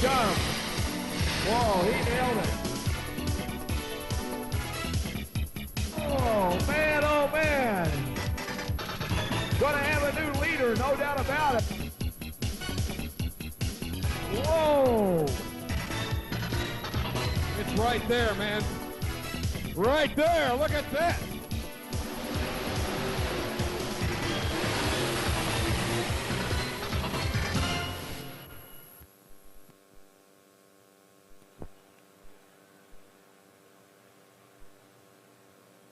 got him. Whoa, he nailed it. Oh, man. Gonna have a new leader, no doubt about it. Whoa. It's right there, man. Right there, look at that.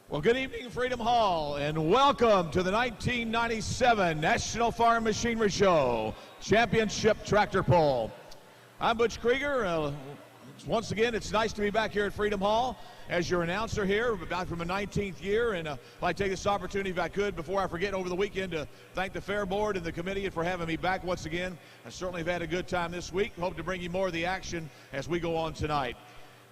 Well, good evening, Freedom Hall, and welcome to the 1997 National Farm Machinery Show Championship Tractor Pull. I'm Butch Krieger. Once again, it's nice to be back here at Freedom Hall as your announcer here, back from a 19th year. And I'd like to take this opportunity, if I could, before I forget, over the weekend, to thank the Fair Board and the committee for having me back once again. I certainly have had a good time this week. Hope to bring you more of the action as we go on tonight.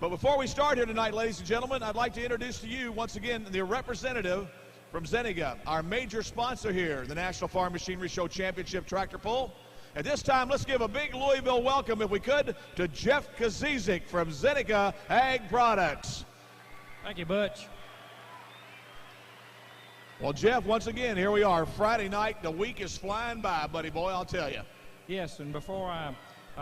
But before we start here tonight, ladies and gentlemen, I'd like to introduce to you, once again, the representative from Zenica, our major sponsor here, the National Farm Machinery Show Championship Tractor Pull. At this time, let's give a big Louisville welcome, if we could, to Jeff Kazizik from Zenica Ag Products. Thank you, Butch. Well, Jeff, once again, here we are, Friday night. The week is flying by, buddy boy, I'll tell you. Yes, and before I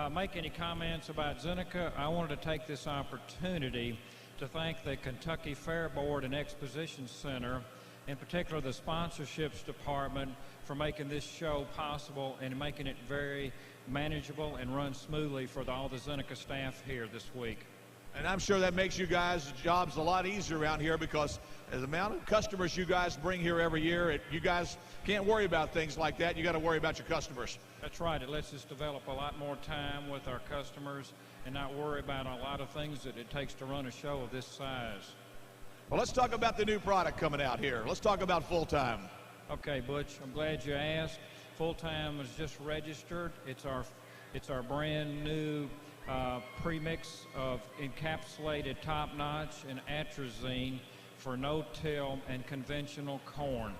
make any comments about Zenica, I wanted to take this opportunity to thank the Kentucky Fair Board and Exposition Center, in particular the sponsorships department, for making this show possible and making it very manageable and run smoothly for all the Zenica staff here this week. And I'm sure that makes you guys' jobs a lot easier around here, because the amount of customers you guys bring here every year, you guys can't worry about things like that. You got to worry about your customers. That's right. It lets us develop a lot more time with our customers and not worry about a lot of things that it takes to run a show of this size. Well, let's talk about the new product coming out here. Let's talk about Full Time. Okay, Butch, I'm glad you asked. Full Time is just registered. It's our brand new premix of encapsulated top notch and atrazine for no-till and conventional corn.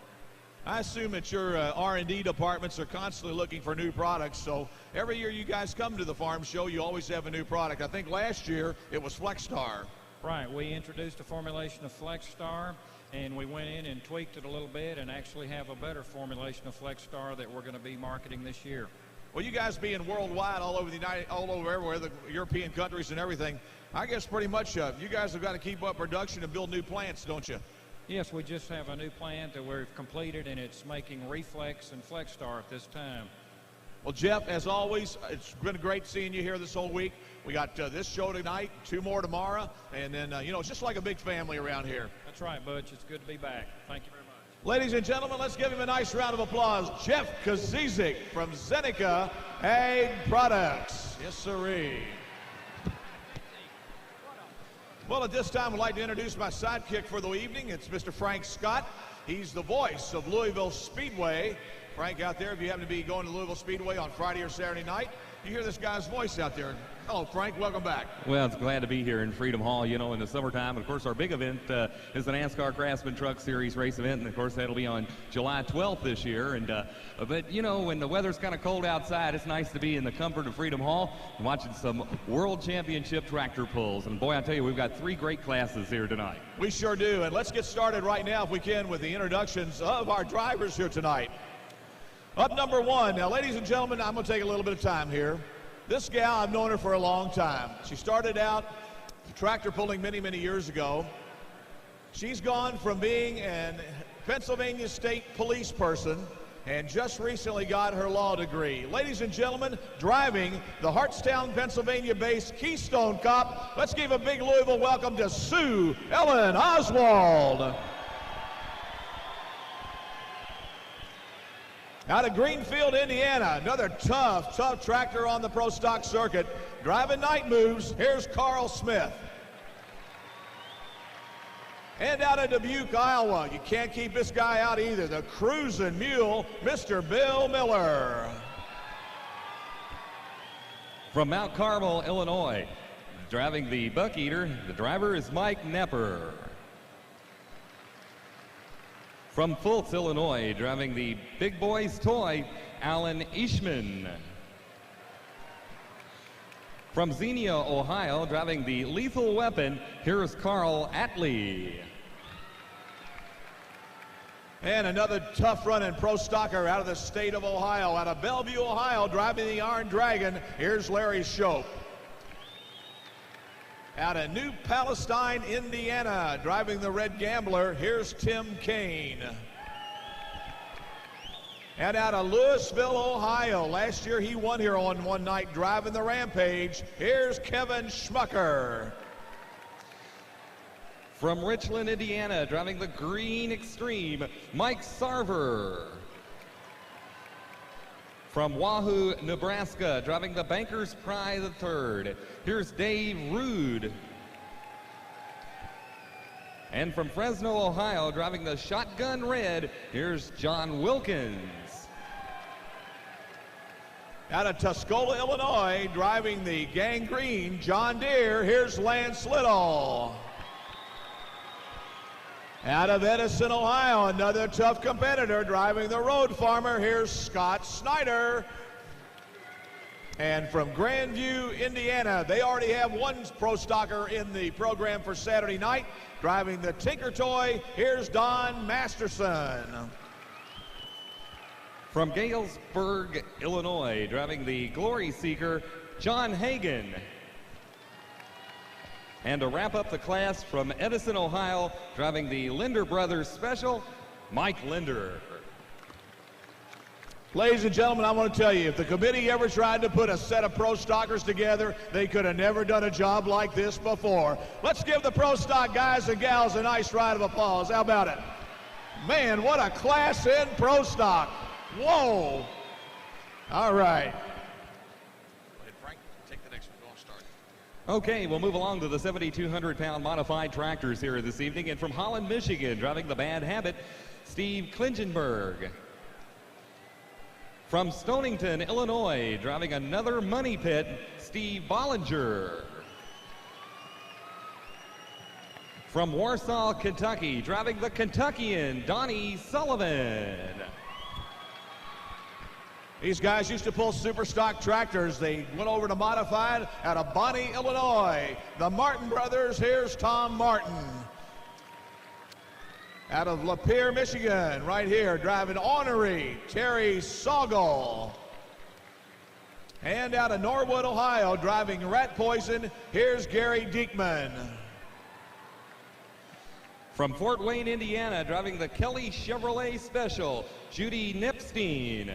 I assume that your R&D departments are constantly looking for new products, so every year you guys come to the farm show, you always have a new product. I think last year it was FlexStar. Right, we introduced a formulation of FlexStar, and we went in and tweaked it a little bit and actually have a better formulation of FlexStar that we're going to be marketing this year. Well, you guys being worldwide, all over everywhere, the European countries and everything, I guess pretty much you guys have got to keep up production and build new plants, don't you? Yes, we just have a new plant that we've completed, and it's making Reflex and FlexStar at this time. Well, Jeff, as always, it's been great seeing you here this whole week. We got this show tonight, 2 more tomorrow, and then, it's just like a big family around here. That's right, Butch. It's good to be back. Thank you very much. Ladies and gentlemen, let's give him a nice round of applause. Jeff Kazizik from Zenica Ag Products. Yes, sirree. Well, at this time, I'd like to introduce my sidekick for the evening. It's Mr. Frank Scott. He's the voice of Louisville Speedway. Frank, out there, if you happen to be going to Louisville Speedway on Friday or Saturday night, you hear this guy's voice out there. Hello, Frank. Welcome back. Well, it's glad to be here in Freedom Hall, in the summertime. And, of course, our big event is the NASCAR Craftsman Truck Series race event. And, of course, that'll be on July 12th this year. And but, when the weather's kind of cold outside, it's nice to be in the comfort of Freedom Hall and watching some World Championship tractor pulls. And, boy, I tell you, we've got 3 great classes here tonight. We sure do. And let's get started right now, if we can, with the introductions of our drivers here tonight. Up number 1. Now, ladies and gentlemen, I'm going to take a little bit of time here. This gal, I've known her for a long time. She started out tractor pulling many, many years ago. She's gone from being a Pennsylvania State police person and just recently got her law degree. Ladies and gentlemen, driving the Hartstown, Pennsylvania-based Keystone Cop, let's give a big Louisville welcome to Sue Ellen Oswald. Out of Greenfield, Indiana, another tough tractor on the pro stock circuit. Driving night moves, here's Carl Smith. And out of Dubuque, Iowa, you can't keep this guy out either, the cruising mule, Mr. Bill Miller. From Mount Carmel, Illinois, driving the Buck Eater, the driver is Mike Nepper. From Fultz, Illinois, driving the Big Boys Toy, Alan Ishman. From Xenia, Ohio, driving the Lethal Weapon, here's Carl Atley. And another tough-running pro stocker out of the state of Ohio, out of Bellevue, Ohio, driving the Iron Dragon, here's Larry Shope. Out of New Palestine, Indiana, driving the Red Gambler, here's Tim Kane. And out of Louisville, Ohio, last year he won here on one night driving the Rampage, here's Kevin Schmucker. From Richland, Indiana, driving the Green Extreme, Mike Sarver. From Wahoo, Nebraska, driving the Banker's Pride III, here's Dave Rude. And from Fresno, Ohio, driving the Shotgun Red, here's John Wilkins. Out of Tuscola, Illinois, driving the Gangrene John Deere, here's Lance Little. Out of Edison, Ohio, another tough competitor driving the Road Farmer, here's Scott Snyder. And from Grandview, Indiana, they already have one pro stocker in the program for Saturday night. Driving the Tinker Toy, here's Don Masterson. From Galesburg, Illinois, driving the Glory Seeker, John Hagan. And to wrap up the class from Edison, Ohio, driving the Linder Brothers Special, Mike Linder. Ladies and gentlemen, I want to tell you, if the committee ever tried to put a set of pro stockers together, they could have never done a job like this before. Let's give the pro stock guys and gals a nice round of applause. How about it? Man, what a class in pro stock. Whoa. All right. Frank, take the next one. Go on, start. Okay, we'll move along to the 7,200-pound modified tractors here this evening. And from Holland, Michigan, driving the Bad Habit, Steve Klingenberg. From Stonington, Illinois, driving another Money Pit, Steve Bollinger. From Warsaw, Kentucky, driving the Kentuckian, Donnie Sullivan. These guys used to pull super stock tractors. They went over to modified out of Bonnie, Illinois. The Martin brothers, here's Tom Martin. Out of Lapeer, Michigan, right here, driving Ornery, Terry Sogol. And out of Norwood, Ohio, driving Rat Poison, here's Gary Diekman. From Fort Wayne, Indiana, driving the Kelly Chevrolet Special, Judy Nipstein.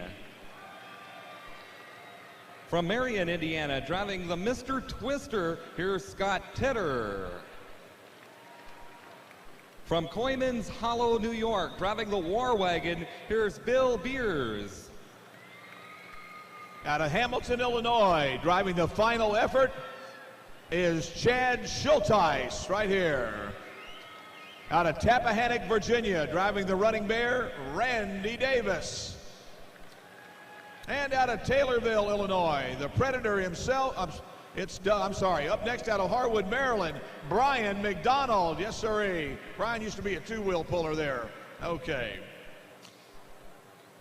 From Marion, Indiana, driving the Mr. Twister, here's Scott Tedder. From Coyman's Hollow, New York, driving the War Wagon, here's Bill Beers. Out of Hamilton, Illinois, driving the Final Effort is Chad Schulteis, right here. Out of Tappahannock, Virginia, driving the Running Bear, Randy Davis. And out of Taylorville, Illinois, the Predator himself, up next out of Harwood, Maryland, Brian McDonald. Yes, sirree. Brian used to be a two-wheel puller there. Okay.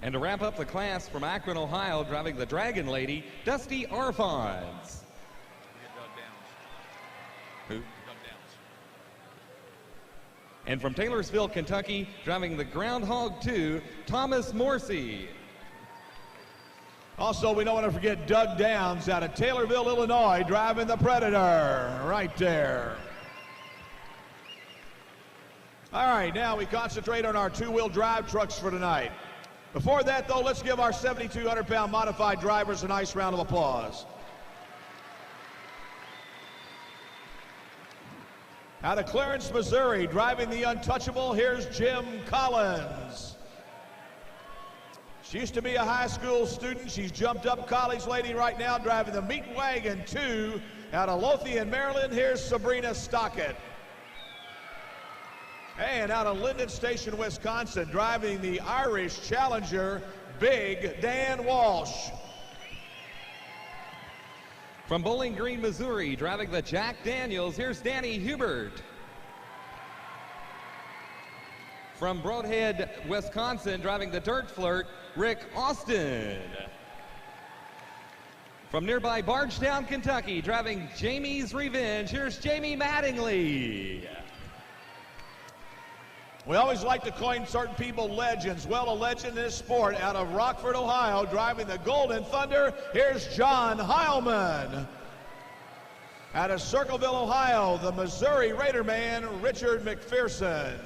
And to wrap up the class from Akron, Ohio, driving the Dragon Lady, Dusty Arfons. Who? And from Taylorsville, Kentucky, driving the Groundhog 2, Thomas Morsey. Also, we don't want to forget Doug Downs out of Taylorville, Illinois, driving the Predator, right there. All right, now we concentrate on our two-wheel drive trucks for tonight. Before that, though, let's give our 7,200-pound modified drivers a nice round of applause. Out of Clarence, Missouri, driving the untouchable, here's Jim Collins. She used to be a high school student. She's jumped up college lady right now, driving the Meat Wagon 2. Out of Lothian, Maryland, here's Sabrina Stockett. And out of Linden Station, Wisconsin, driving the Irish Challenger, Big Dan Walsh. From Bowling Green, Missouri, driving the Jack Daniels, here's Danny Hubert. From Broadhead, Wisconsin, driving the Dirt Flirt, Rick Austin. From nearby Bardstown, Kentucky, driving Jamie's Revenge, here's Jamie Mattingly. We always like to coin certain people legends. Well, a legend in this sport out of Rockford, Ohio, driving the Golden Thunder, here's John Heilman. Out of Circleville, Ohio, the Missouri Raider man, Richard McPherson.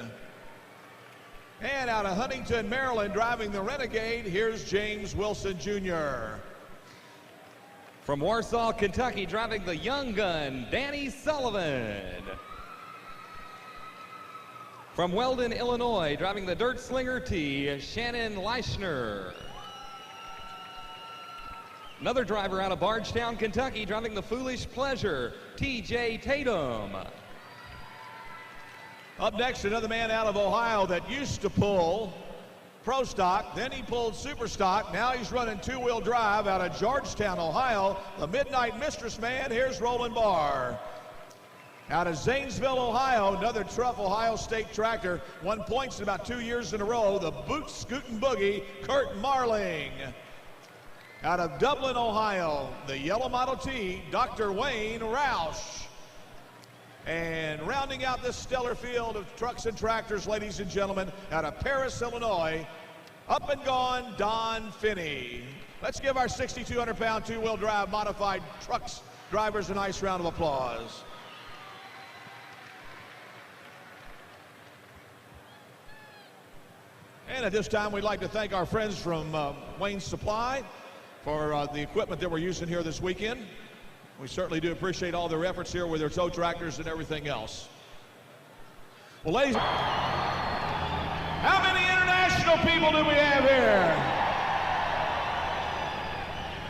And out of Huntington, Maryland, driving the Renegade, here's James Wilson Jr. From Warsaw, Kentucky, driving the Young Gun, Danny Sullivan. From Weldon, Illinois, driving the Dirt Slinger T, Shannon Leischner. Another driver out of Bardstown, Kentucky, driving the Foolish Pleasure, T.J. Tatum. Up next, another man out of Ohio that used to pull Pro Stock, then he pulled Super Stock. Now he's running two-wheel drive out of Georgetown, Ohio. The Midnight Mistress man, here's Roland Barr. Out of Zanesville, Ohio, another Truff Ohio State tractor. Won points in about 2 years in a row. The Boot Scootin' Boogie, Kurt Marling. Out of Dublin, Ohio, the Yellow Model T, Dr. Wayne Roush. And rounding out this stellar field of trucks and tractors, ladies and gentlemen, out of Paris, Illinois, up and gone, Don Finney. Let's give our 6,200-pound two-wheel drive modified trucks drivers a nice round of applause. And at this time, we'd like to thank our friends from Wayne's Supply for the equipment that we're using here this weekend. We certainly do appreciate all their efforts here with their tow tractors and everything else. Well, ladies, how many international people do we have here?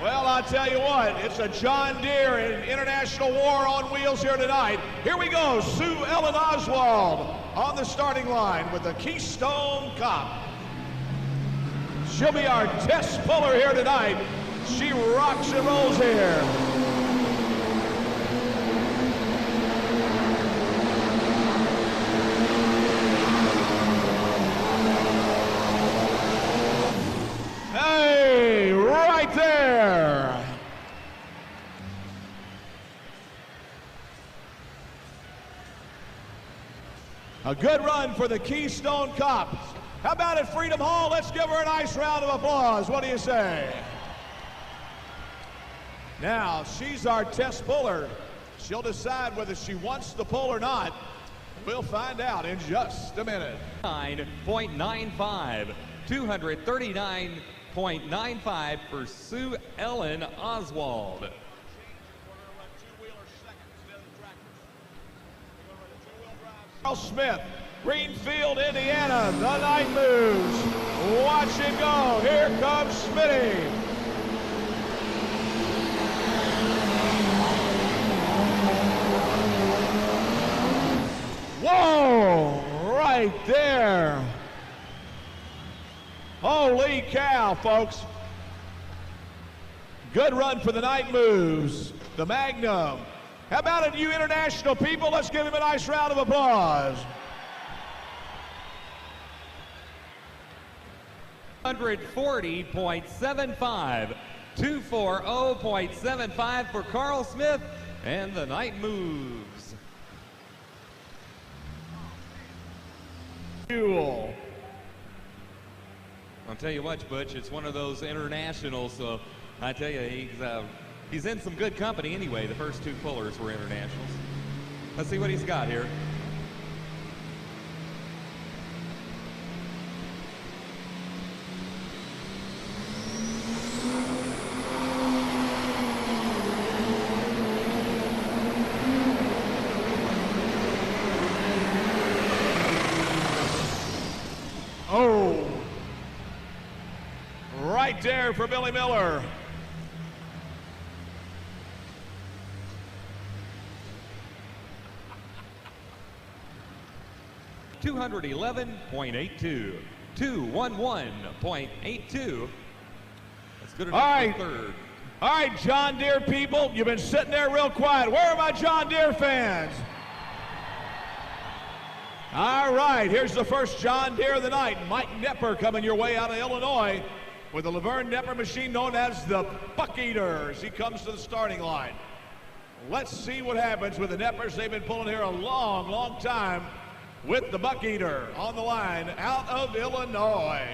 Well, I'll tell you what, it's a John Deere and International War on wheels here tonight. Here we go, Sue Ellen Oswald on the starting line with the Keystone Cop. She'll be our test puller here tonight. She rocks and rolls here. Hey, right there. A good run for the Keystone Cop. How about at Freedom Hall? Let's give her a nice round of applause. What do you say? Now, she's our test puller. She'll decide whether she wants the pull or not. We'll find out in just a minute. 9.95, 239.95 for Sue Ellen Oswald. Carl Smith, Greenfield, Indiana, the night moves. Watch it go. Here comes Smitty. Whoa, right there. Holy cow, folks. Good run for the night moves. The Magnum. How about it, you international people? Let's give him a nice round of applause. 140.75, 240.75 for Carl Smith and the night moves. Fuel. I'll tell you what, Butch, it's one of those internationals, so I tell you, he's in some good company anyway. The first two pullers were internationals. Let's see what he's got here. Oh, right there for Billy Miller. $211.82, 211.82. That's good enough All right. for third. All right, John Deere people, you've been sitting there real quiet. Where are my John Deere fans? All right, here's the first John Deere of the night. Mike Knepper coming your way out of Illinois with the Laverne Knepper machine known as the Buck Eaters. He comes to the starting line. Let's see what happens with the Kneppers. They've been pulling here a long, long time with the Buck Eater on the line out of Illinois.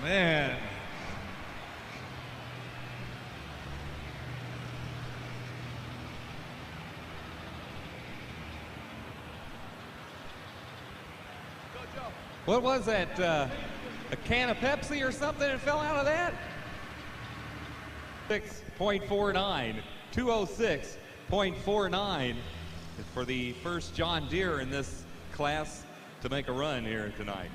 Man. What was that? A can of Pepsi or something that fell out of that? 6.49, 206.49 for the first John Deere in this class to make a run here tonight.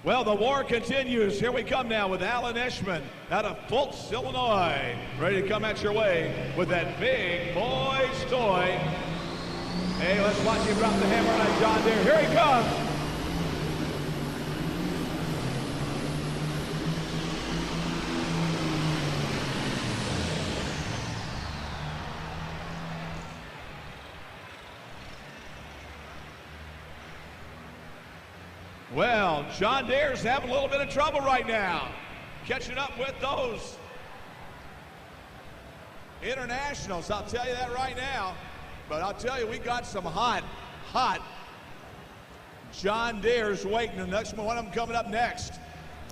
Well, the war continues. Here we come now with Alan Eschman out of Fultz, Illinois. Ready to come at your way with that big boy's toy. Hey, let's watch him drop the hammer on John Deere. Here he comes. Well, John Deere's having a little bit of trouble right now, catching up with those internationals. I'll tell you that right now. But I'll tell you, we got some hot John Deere's waiting. The next one of them coming up next.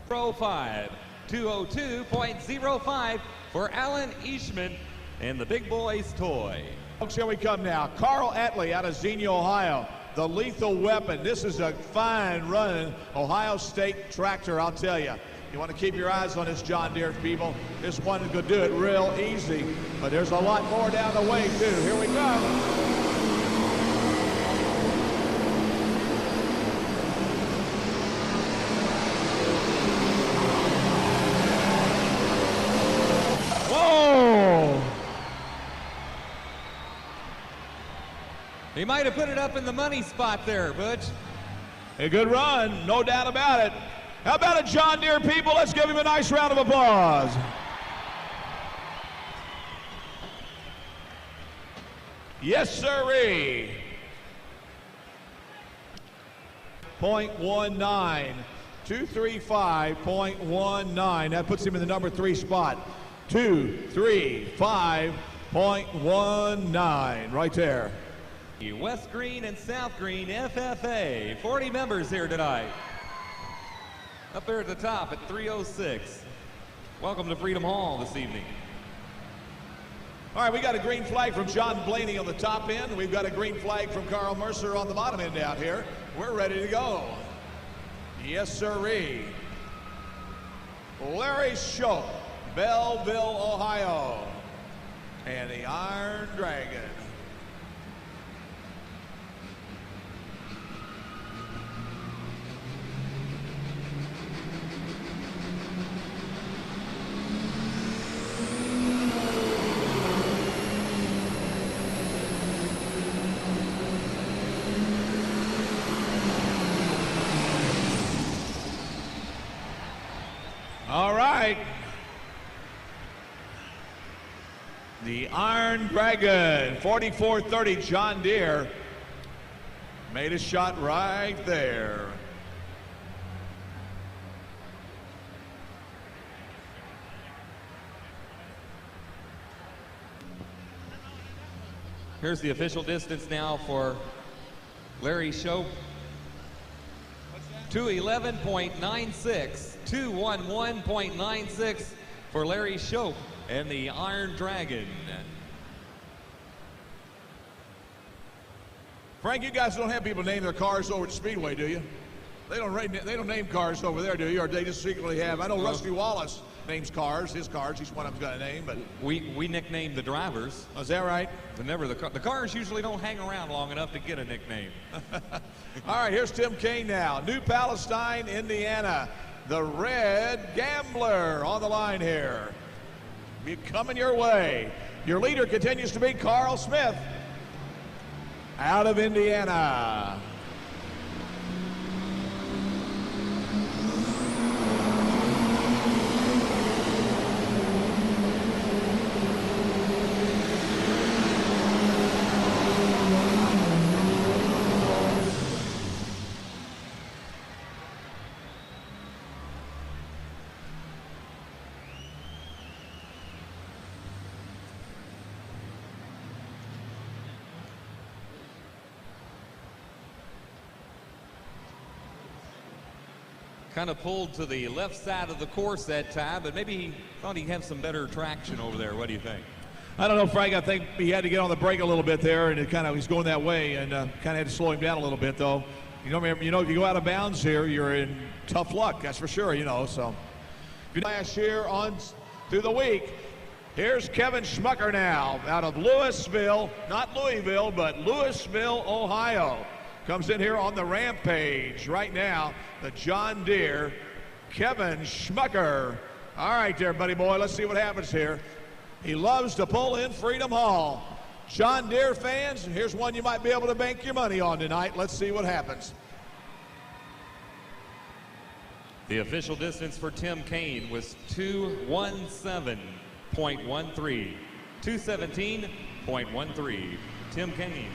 202.05 for Alan Eschman and the big boy's toy. Folks, here we come now. Carl Atley out of Xenia, Ohio. The lethal weapon. This is a fine running Ohio State tractor, I'll tell you. You want to keep your eyes on this John Deere, people. This one is going to do it real easy, but there's a lot more down the way, too. Here we go. Whoa! He might have put it up in the money spot there, Butch. A good run, no doubt about it. How about it, John Deere, people? Let's give him a nice round of applause. Yes, sirree. 0.19, 235.19. That puts him in the number 3 spot. 235.19, right there. West Green and South Green FFA, 40 members here tonight. Up there at the top at 306. Welcome to Freedom Hall this evening. All right, we got a green flag from John Blaney on the top end. We've got a green flag from Carl Mercer on the bottom end out here. We're ready to go. Yes, sirree. Larry Shope, Belleville, Ohio. And the Iron Dragon. All right. The Iron Dragon, 4430 John Deere, made a shot right there. Here's the official distance now for Larry Shope. 211.96, 211.96 for Larry Shope and the Iron Dragon. Frank, you guys don't have people name their cars over at Speedway, do you? They don't name cars over there, do you? Or they just secretly have? I know Rusty Wallace names cars, his cars. Each one of them's got a name, but we nicknamed the drivers. Oh, is that right? But never the cars usually don't hang around long enough to get a nickname. All right, here's Tim Kane now. New Palestine, Indiana. The Red Gambler on the line here. Be coming your way. Your leader continues to be Carl Smith out of Indiana. kind of pulled to the left side of the course that time, but maybe he thought he'd have some better traction over there. What do you think? I don't know, Frank. I think he had to get on the brake a little bit there, and he's going that way, and kind of had to slow him down a little bit, though. If you go out of bounds here, you're in tough luck. That's for sure. So last year on through the week, here's Kevin Schmucker now out of Louisville, not Louisville, but Louisville, Ohio. Comes in here on the rampage right now. The John Deere, Kevin Schmucker. All right there, buddy boy. Let's see what happens here. He loves to pull in Freedom Hall. John Deere fans, here's one you might be able to bank your money on tonight. Let's see what happens. The official distance for Tim Kaine was 217.13. 217.13. Tim Kaine.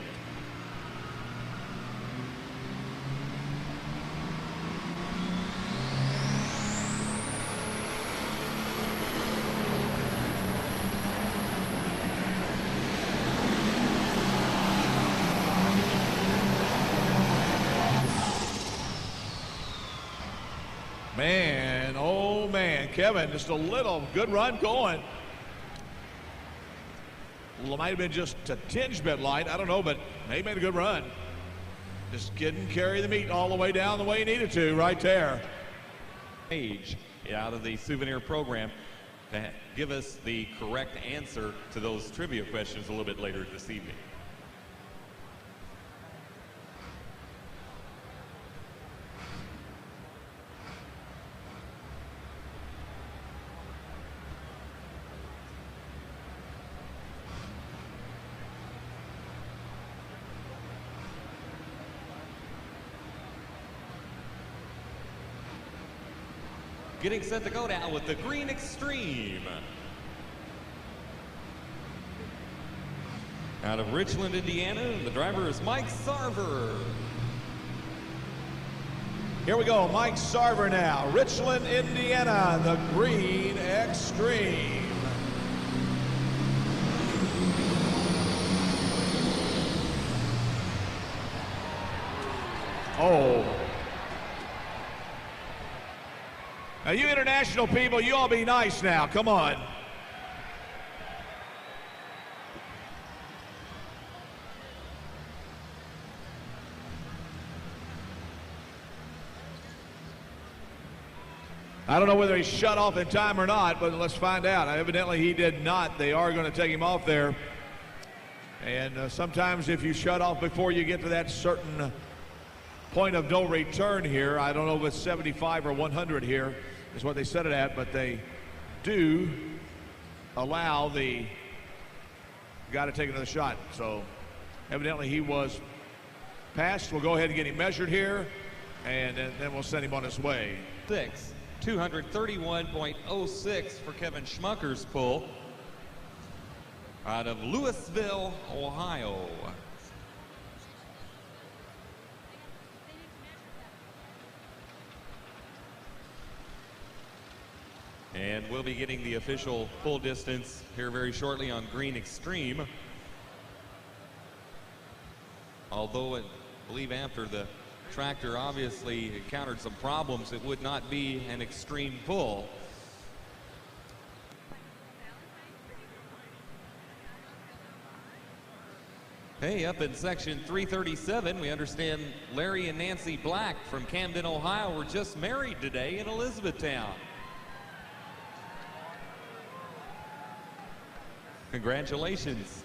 Man, oh man, Kevin, just a little good run going. Well, it might have been just a tinge bit light, I don't know, but he made a good run. Just didn't carry the meat all the way down the way he needed to right there. Page out of the souvenir program to give us the correct answer to those trivia questions a little bit later this evening. Getting set to go now with the Green Extreme. Out of Richland, Indiana, the driver is Mike Sarver. Here we go, Mike Sarver now. Richland, Indiana, the Green Extreme. Oh. Now, you international people, you all be nice now. Come on. I don't know whether he shut off in time or not, but let's find out. Evidently, he did not. They are going to take him off there. And sometimes if you shut off before you get to that certain point of no return here, I don't know if it's 75 or 100 here, is what they set it at, but they do allow the guy to take another shot. So evidently he was passed. We'll go ahead and get him measured here, and then we'll send him on his way. 231.06 for Kevin Schmucker's pull out of Louisville, Ohio. And we'll be getting the official full distance here very shortly on Green Extreme. Although I believe after the tractor obviously encountered some problems, it would not be an extreme pull. Hey, up in section 337, we understand Larry and Nancy Black from Camden, Ohio were just married today in Elizabethtown. Congratulations.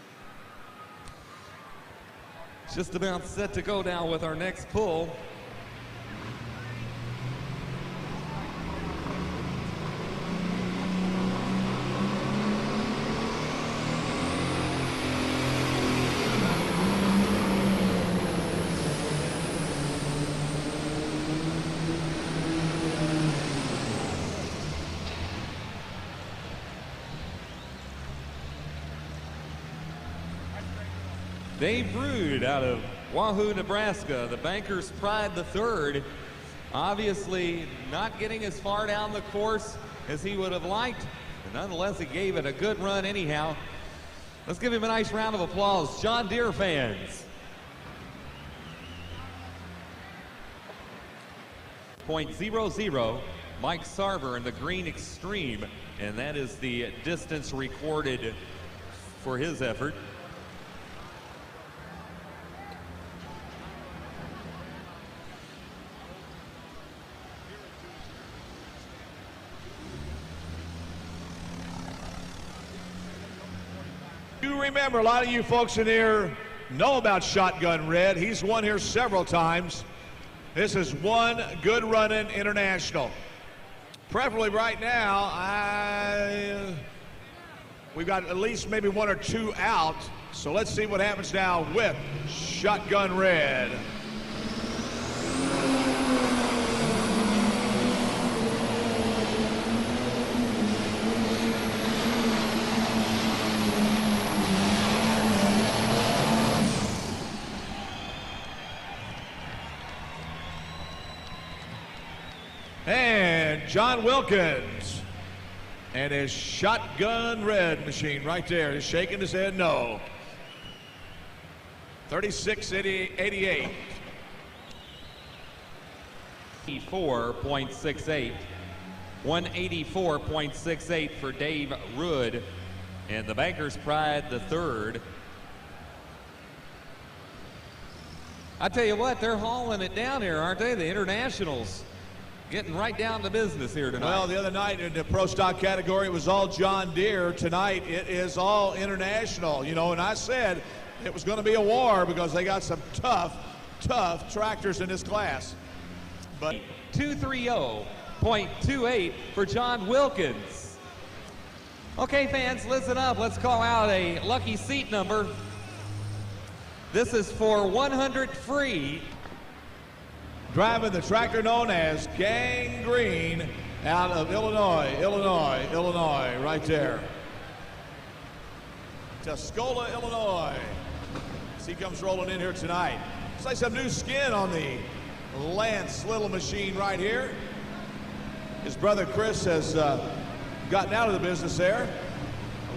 Just about set to go now with our next pull. Dave Rude out of Wahoo, Nebraska, the Banker's Pride III, obviously not getting as far down the course as he would have liked, but nonetheless he gave it a good run anyhow. Let's give him a nice round of applause, John Deere fans. .00, Mike Sarver in the green extreme, and that is the distance recorded for his effort. You remember, a lot of you folks in here know about Shotgun Red. He's won here several times. This is one good running international. Preferably right now, we've got at least maybe one or two out. So let's see what happens now with Shotgun Red. And John Wilkins and his Shotgun Red machine right there is shaking his head no. 36.88. 184.68. 184.68 for Dave Rood. And the Banker's Pride, the third. I tell you what, they're hauling it down here, aren't they? The internationals. Getting right down to business here tonight. Well, the other night in the pro stock category, it was all John Deere. Tonight, it is all international. You know, and I said it was going to be a war because they got some tough tractors in this class. But 230.28 for John Wilkins. Okay, fans, listen up. Let's call out a lucky seat number. This is for 100 free. Driving the tractor known as Gang Green out of Illinois, right there. Tuscola, Illinois. As he comes rolling in here tonight. Looks like some new skin on the Lance Little machine right here. His brother Chris has gotten out of the business there.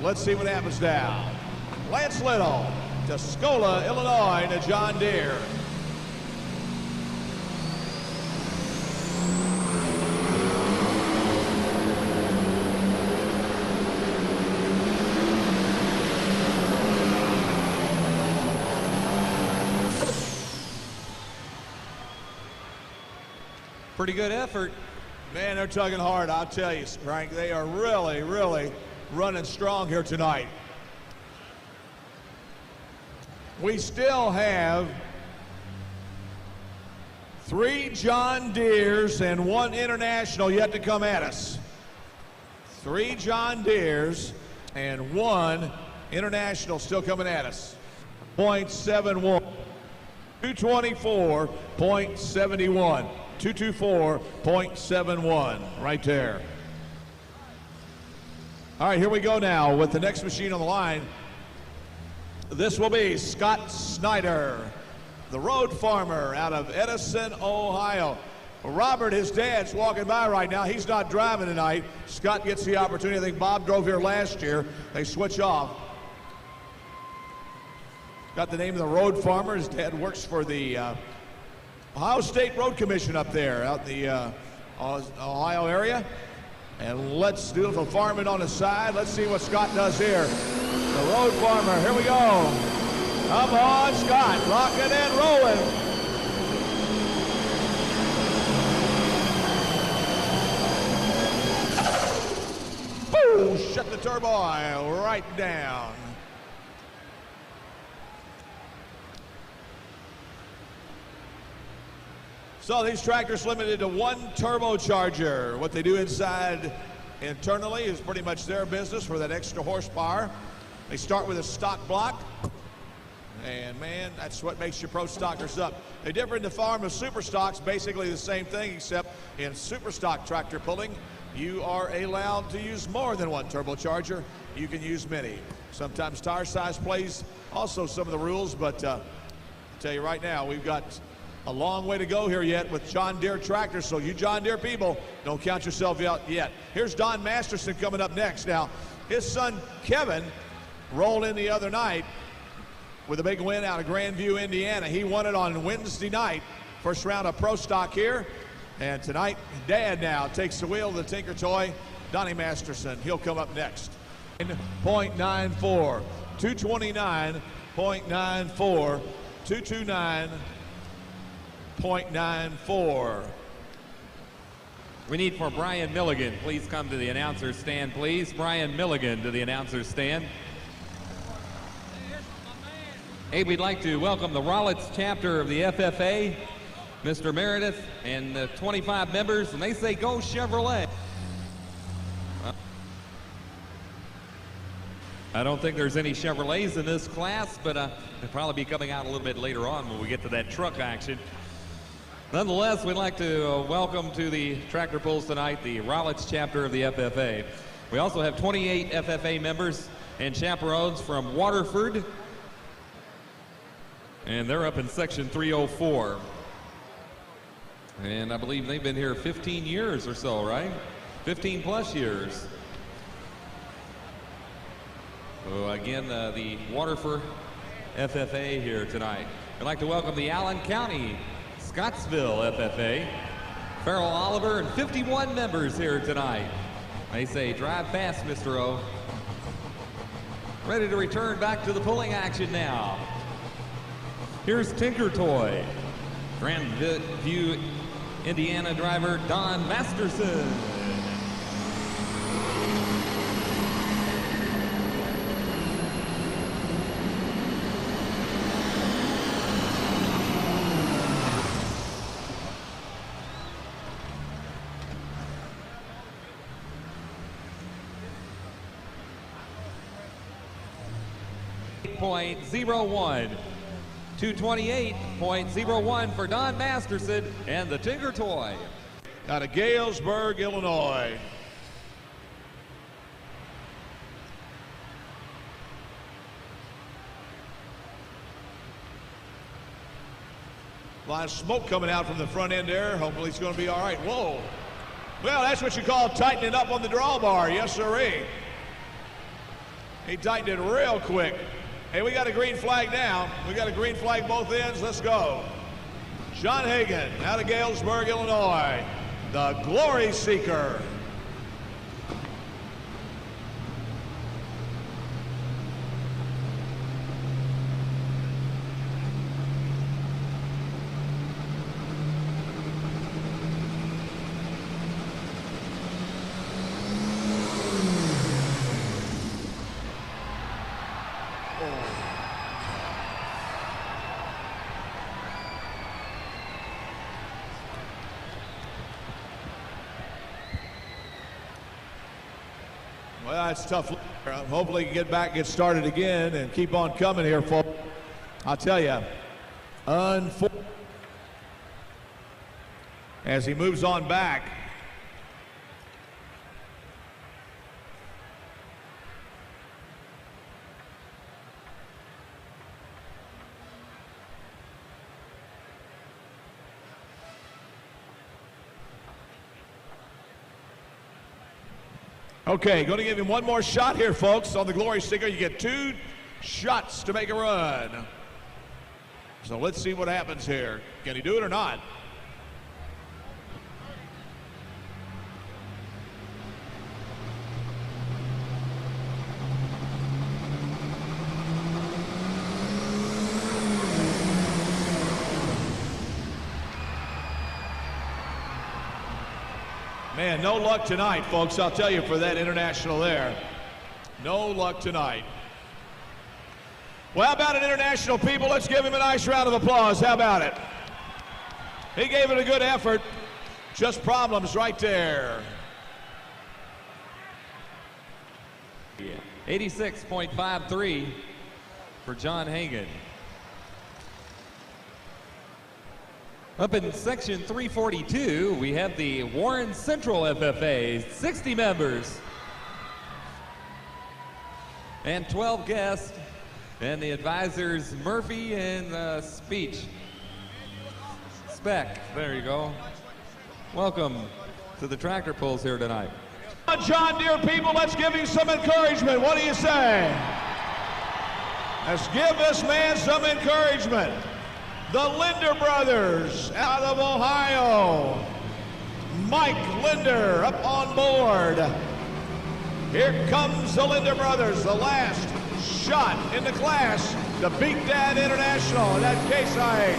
Let's see what happens now. Lance Little, Tuscola, Illinois to John Deere. Pretty good effort. Man, they're tugging hard, I'll tell you, Frank. They are really, really running strong here tonight. We still have 3 John Deeres and 1 international yet to come at us. 3 John Deeres and 1 international still coming at us. 0.71. 224.71. 224.71 right there. All right, here we go now with the next machine on the line. This will be Scott Snyder, the road farmer out of Edison, Ohio. Robert, his dad's walking by right now. He's not driving tonight. Scott gets the opportunity. I think Bob drove here last year. They switch off. Got the name of the road farmer. His dad works for the Ohio State Road Commission up there, out in the Ohio area. And let's do the farming on the side. Let's see what Scott does here. The road farmer, here we go. Come on, Scott, rocking and rolling. Boom, shut the turbo oil right down. So these tractors limited to 1 turbocharger. What they do inside internally is pretty much their business for that extra horsepower. They start with a stock block. And man, that's what makes your pro stockers up. They differ in the form of super stocks, basically the same thing, except in super stock tractor pulling, you are allowed to use more than 1 turbocharger. You can use many. Sometimes tire size plays also some of the rules, but I'll tell you right now, we've got a long way to go here yet with John Deere tractors, so you John Deere people, don't count yourself out yet. Here's Don Masterson coming up next. Now, his son Kevin rolled in the other night with a big win out of Grandview, Indiana. He won it on Wednesday night, first round of pro stock here. And tonight, Dad now takes the wheel of the Tinker Toy. Donnie Masterson, he'll come up next. 0.94, 229.94, 229.94. We need for Brian Milligan. Please come to the announcer's stand, please. Brian Milligan to the announcer's stand. Hey, we'd like to welcome the Rollins chapter of the FFA, Mr. Meredith, and the 25 members, and they say go Chevrolet. I don't think there's any Chevrolets in this class, but they'll probably be coming out a little bit later on when we get to that truck action. Nonetheless, we'd like to welcome to the tractor pulls tonight the Rollins chapter of the FFA. We also have 28 FFA members and chaperones from Waterford, and they're up in section 304. And I believe they've been here 15 years or so, right? 15 plus years. So again, the Waterford FFA here tonight. I'd like to welcome the Allen County Scottsville FFA. Farrell Oliver and 51 members here tonight. They say, drive fast, Mr. O. Ready to return back to the pulling action now. Here's Tinker Toy. Grandview, Indiana driver Don Masterson. .01, 228.01 for Don Masterson and the Tinker Toy. Out of Galesburg, Illinois. A lot of smoke coming out from the front end there. Hopefully it's going to be all right. Whoa. Well, that's what you call tightening up on the drawbar. Yes, sirree. He tightened it real quick. Hey, we got a green flag now. We got a green flag both ends. Let's go. John Hagan out of Galesburg, Illinois. The Glory Seeker. Well, that's tough. Hopefully he can get back, get started again, and keep on coming here, folks. I'll tell you, as he moves on back. Okay, going to give him one more shot here, folks, on the Glory Sticker. You get 2 shots to make a run. So let's see what happens here. Can he do it or not? Man, no luck tonight, folks. I'll tell you, for that international there. No luck tonight. Well, how about it, international people? Let's give him a nice round of applause. How about it? He gave it a good effort. Just problems right there. 86.53 for John Hagan. Up in section 342, we have the Warren Central FFA, 60 members and 12 guests, and the advisors Murphy and Speech. Speck, there you go. Welcome to the tractor pulls here tonight. John Deere people, let's give him some encouragement. What do you say? Let's give this man some encouragement. The Linder brothers out of Ohio. Mike Linder up on board. Here comes the Linder brothers, the last shot in the class to beat Dad International in that case IH.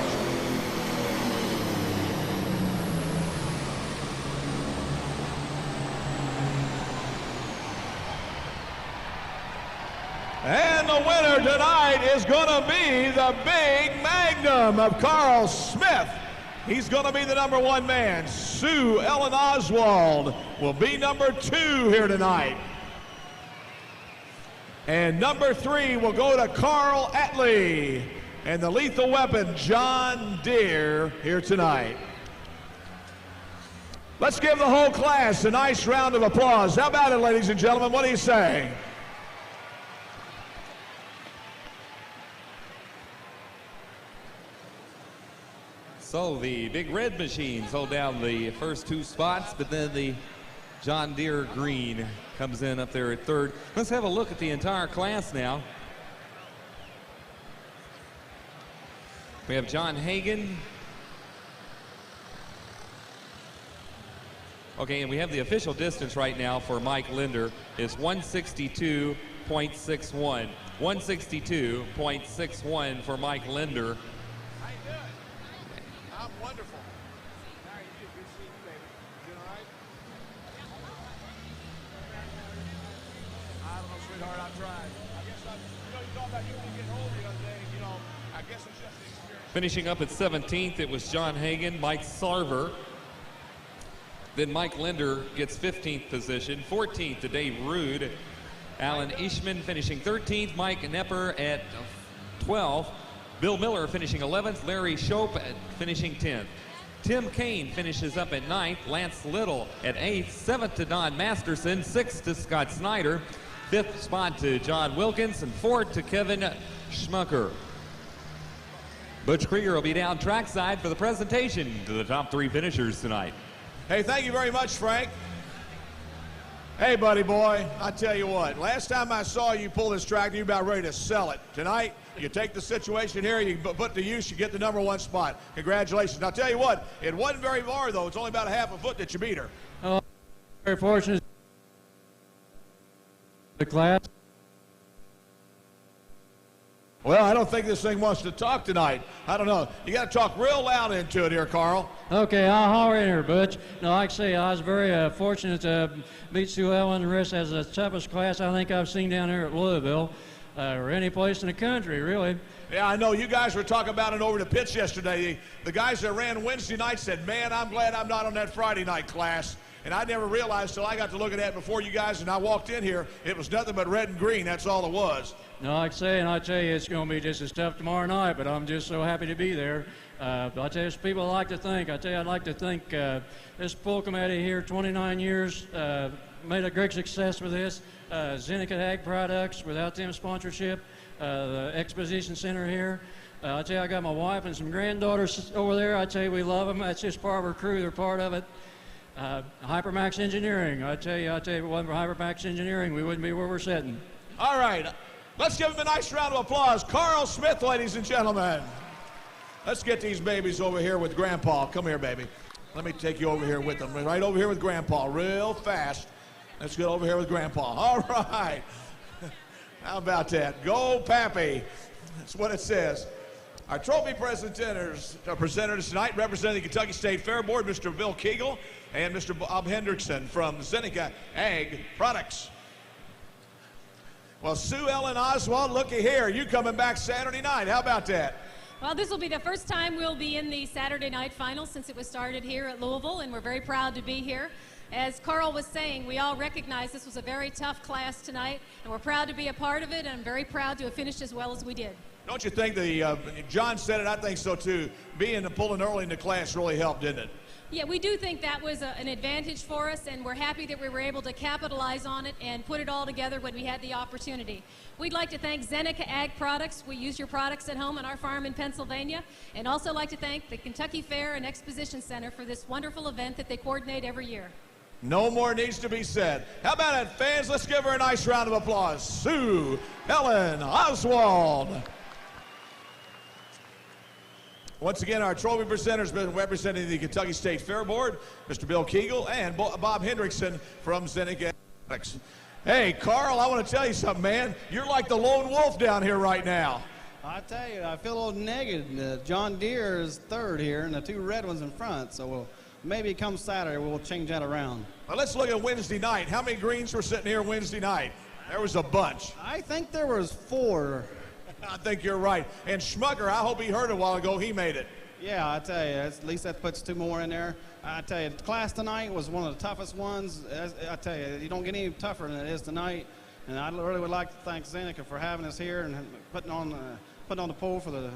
And the winner tonight is going to be the big Magnum of Carl Smith. He's going to be the #1 man. Sue Ellen Oswald will be #2 here tonight. And #3 will go to Carl Atley. And the lethal weapon, John Deere, here tonight. Let's give the whole class a nice round of applause. How about it, ladies and gentlemen? What do you say? So the big red machines hold down the first 2 spots, but then the John Deere green comes in up there at 3rd. Let's have a look at the entire class now. We have John Hagan. Okay, and we have the official distance right now for Mike Linder is 162.61. 162.61 for Mike Linder. How you doing? I'm wonderful. How are you? Good to see you, baby. You doing all right? I don't know, sweetheart. I'm trying. I guess you talked about you getting older the other day. I guess it's just the experience. Finishing up at 17th, it was John Hagan, Mike Sarver. Then Mike Linder gets 15th position. 14th to Dave Rude. Alan Ishman finishing 13th. Mike Nepper at 12th. Bill Miller finishing 11th. Larry Shope finishing 10th. Tim Kane finishes up at 9th. Lance Little at 8th. 7th to Don Masterson. 6th to Scott Snyder. 5th spot to John Wilkins. And 4th to Kevin Schmucker. Butch Krieger will be down trackside for the presentation to the top 3 finishers tonight. Hey, thank you very much, Frank. Hey, buddy boy, I tell you what, last time I saw you pull this tractor, you were about ready to sell it. Tonight, you take the situation here, you put to use, you get the #1 spot. Congratulations. I'll tell you what, it wasn't very far, though. It's only about a half a foot that you beat her. Oh, very fortunate. The class. Well, I don't think this thing wants to talk tonight. I don't know. You got to talk real loud into it here, Carl. Okay, I'll holler in here, Butch. No, like I say, I was very fortunate to beat Sue Ellen and the rest as the toughest class I think I've seen down here at Louisville, or any place in the country, really. Yeah, I know. You guys were talking about it over the pitch yesterday. The guys that ran Wednesday night said, man, I'm glad I'm not on that Friday night class. And I never realized till I got to look at that before you guys and I walked in here, it was nothing but red and green. That's all it was. No, like I say, and I tell you, it's going to be just as tough tomorrow night, but I'm just so happy to be there. I tell you, there's people I like to thank. I tell you, I'd like to thank this full committee here, 29 years, made a great success with this. Zeneca Ag Products, without them sponsorship, the Exposition Center here. I tell you, I got my wife and some granddaughters over there. I tell you, we love them. That's just part of our crew. They're part of it. Hypermax Engineering. I tell you, if it wasn't for Hypermax Engineering, we wouldn't be where we're sitting. All right. Let's give him a nice round of applause. Carl Smith, ladies and gentlemen. Let's get these babies over here with Grandpa. Come here, baby. Let me take you over here with them. Right over here with Grandpa, real fast. Let's get over here with Grandpa. All right. How about that? Go, Pappy. That's what it says. Our trophy presenters tonight, representing the Kentucky State Fair Board, Mr. Bill Kegel and Mr. Bob Hendrickson from Zeneca Ag Products. Well, Sue Ellen Oswald, looky here. You coming back Saturday night. How about that? Well, this will be the first time we'll be in the Saturday night finals since it was started here at Louisville, and we're very proud to be here. As Carl was saying, we all recognize this was a very tough class tonight, and we're proud to be a part of it, and I'm very proud to have finished as well as we did. Don't you think John said it, I think so too, pulling early in the class really helped, didn't it? Yeah, we do think that was an advantage for us, and we're happy that we were able to capitalize on it and put it all together when we had the opportunity. We'd like to thank Zeneca Ag Products. We use your products at home on our farm in Pennsylvania, and also like to thank the Kentucky Fair and Exposition Center for this wonderful event that they coordinate every year. No more needs to be said. How about it, fans? Let's give her a nice round of applause. Sue Ellen Oswald. Once again, our trophy presenters representing the Kentucky State Fair Board, Mr. Bill Kegel and Bob Hendrickson from Zeneca. Hey, Carl, I want to tell you something, man. You're like the lone wolf down here right now. I tell you, I feel a little negative. John Deere is third here, and the two red ones in front. So maybe come Saturday, we'll change that around. Well, let's look at Wednesday night. How many greens were sitting here Wednesday night? There was a bunch. I think there was 4. I think you're right. And Schmucker, I hope he heard a while ago, he made it. Yeah, I tell you, at least that puts 2 more in there. I tell you, the class tonight was one of the toughest ones. I tell you, you don't get any tougher than it is tonight. And I really would like to thank Zeneca for having us here and putting on the pole for the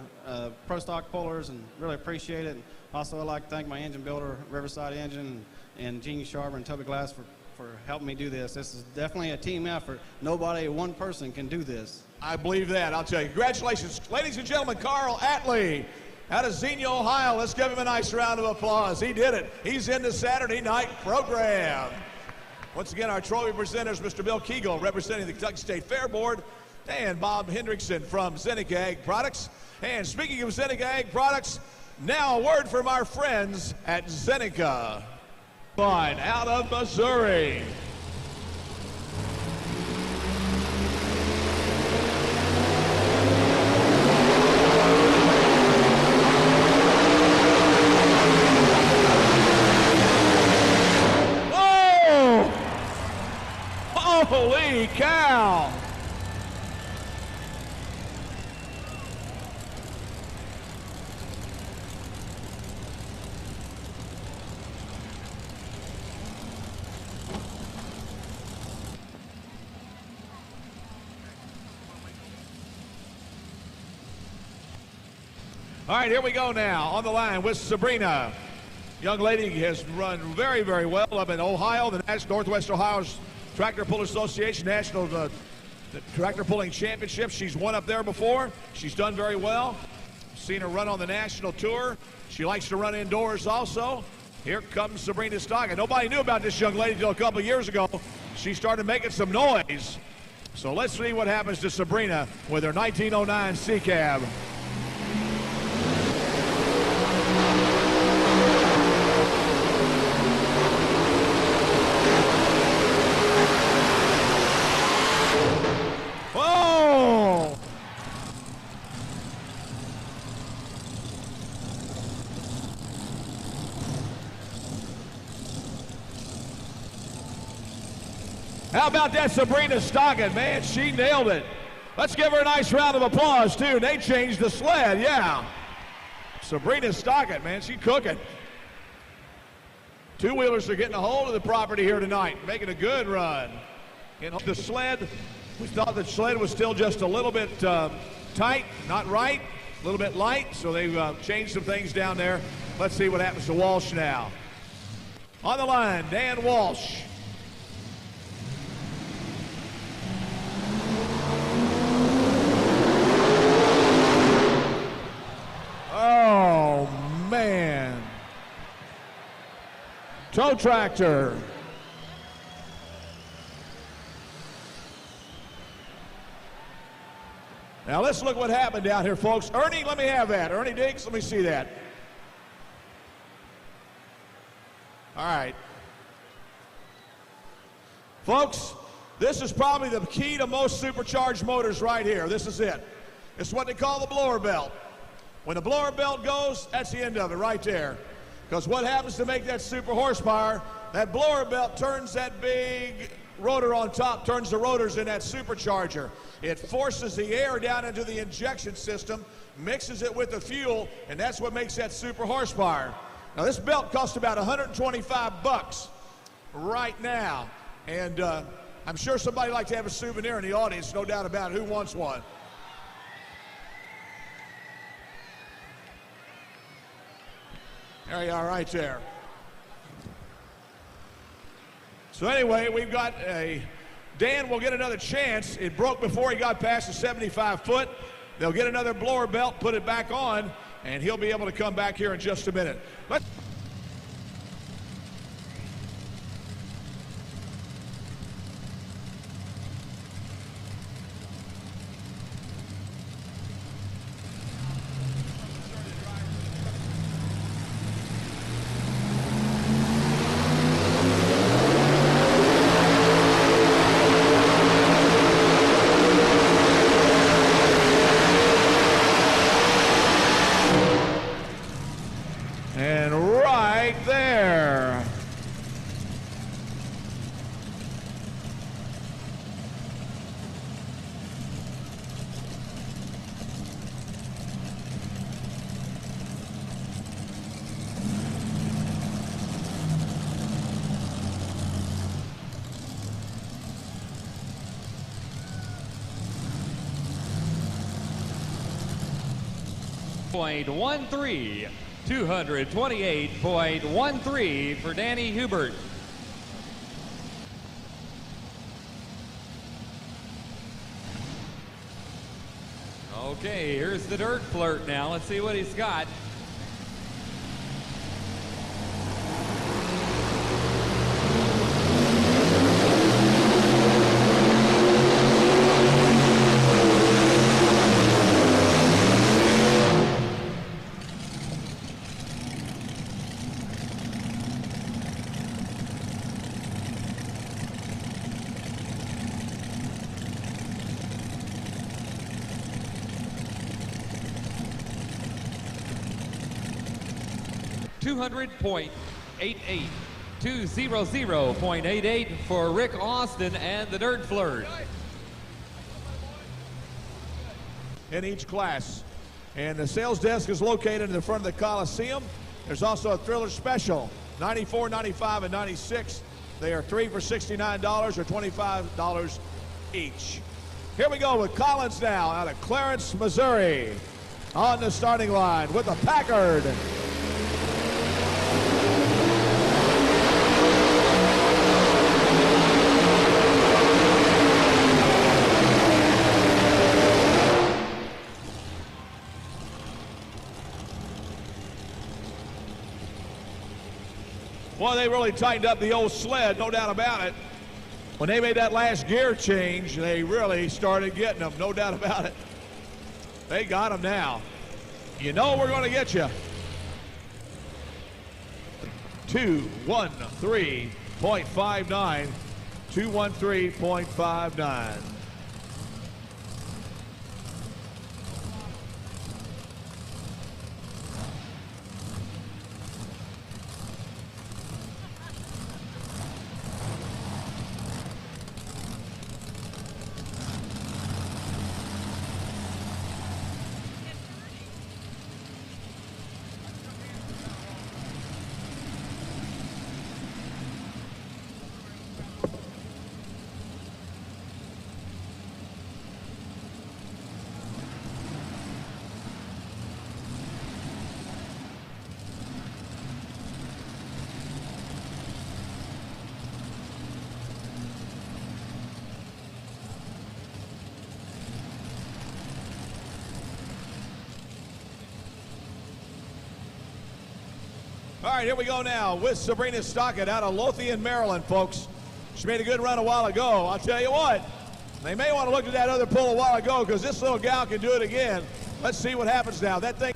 Pro Stock pullers, and really appreciate it. And also, I'd like to thank my engine builder, Riverside Engine, and Gene Sharber and Toby Glass for helping me do this. This is definitely a team effort. Nobody, one person can do this. I believe that, I'll tell you. Congratulations, ladies and gentlemen, Carl Atley out of Xenia, Ohio. Let's give him a nice round of applause. He did it. He's in the Saturday night program. Once again, our trophy presenters, Mr. Bill Kegel, representing the Kentucky State Fair Board, and Bob Hendrickson from Zeneca Ag Products. And speaking of Zeneca Ag Products, now a word from our friends at Zeneca. Fine, out of Missouri. Whoa! Holy cow! All right, here we go now on the line with Sabrina. Young lady has run very, very well up in Ohio, the Northwest Ohio's Tractor Puller Association National the Tractor Pulling Championship. She's won up there before. She's done very well. Seen her run on the national tour. She likes to run indoors also. Here comes Sabrina Stockton. Nobody knew about this young lady until a couple of years ago. She started making some noise. So let's see what happens to Sabrina with her 1909 C-Cab. Whoa! How about that Sabrina Stockton, man? She nailed it. Let's give her a nice round of applause, too. They changed the sled, yeah. Sabrina Stockton, man, she cooking. Two-wheelers are getting a hold of the property here tonight, making a good run. The sled, we thought the sled was still just a little bit tight, not right, a little bit light, so they've changed some things down there. Let's see what happens to Walsh now. On the line, Dan Walsh. Oh, man. Tow tractor. Now let's look what happened down here, folks. Ernie, let me have that. Ernie Diggs, let me see that. All right. Folks, this is probably the key to most supercharged motors right here. This is it. It's what they call the blower belt. When the blower belt goes, that's the end of it right there. Because what happens to make that super horsepower, that blower belt turns that big rotor on top, turns the rotors in that supercharger. It forces the air down into the injection system, mixes it with the fuel, and that's what makes that super horsepower. Now this belt costs about $125 right now. And I'm sure somebody would like to have a souvenir in the audience, no doubt about it. Who wants one? There you are right there. So anyway, we've got Dan will get another chance. It broke before he got past the 75 foot. They'll get another blower belt, put it back on, and he'll be able to come back here in just a minute. 228.13. 228.13 for Danny Hubert. Okay, here's the dirt flirt now. Let's see what he's got. .88, 200.88 for Rick Austin and the dirt flirt. In each class. And the sales desk is located in the front of the Coliseum. There's also a Thriller Special, 94, 95, and 96. They are 3 for $69 or $25 each. Here we go with Collins now out of Clarence, Missouri, on the starting line with a Packard. Well, they really tightened up the old sled, no doubt about it. When they made that last gear change, they really started getting them, no doubt about it. They got them now. You know we're going to get you. 213.59, 213.59. All right, here we go now with Sabrina Stockett out of Lothian, Maryland, folks. She made a good run a while ago. I'll tell you what, they may want to look at that other pull a while ago because this little gal can do it again. Let's see what happens now. That thing.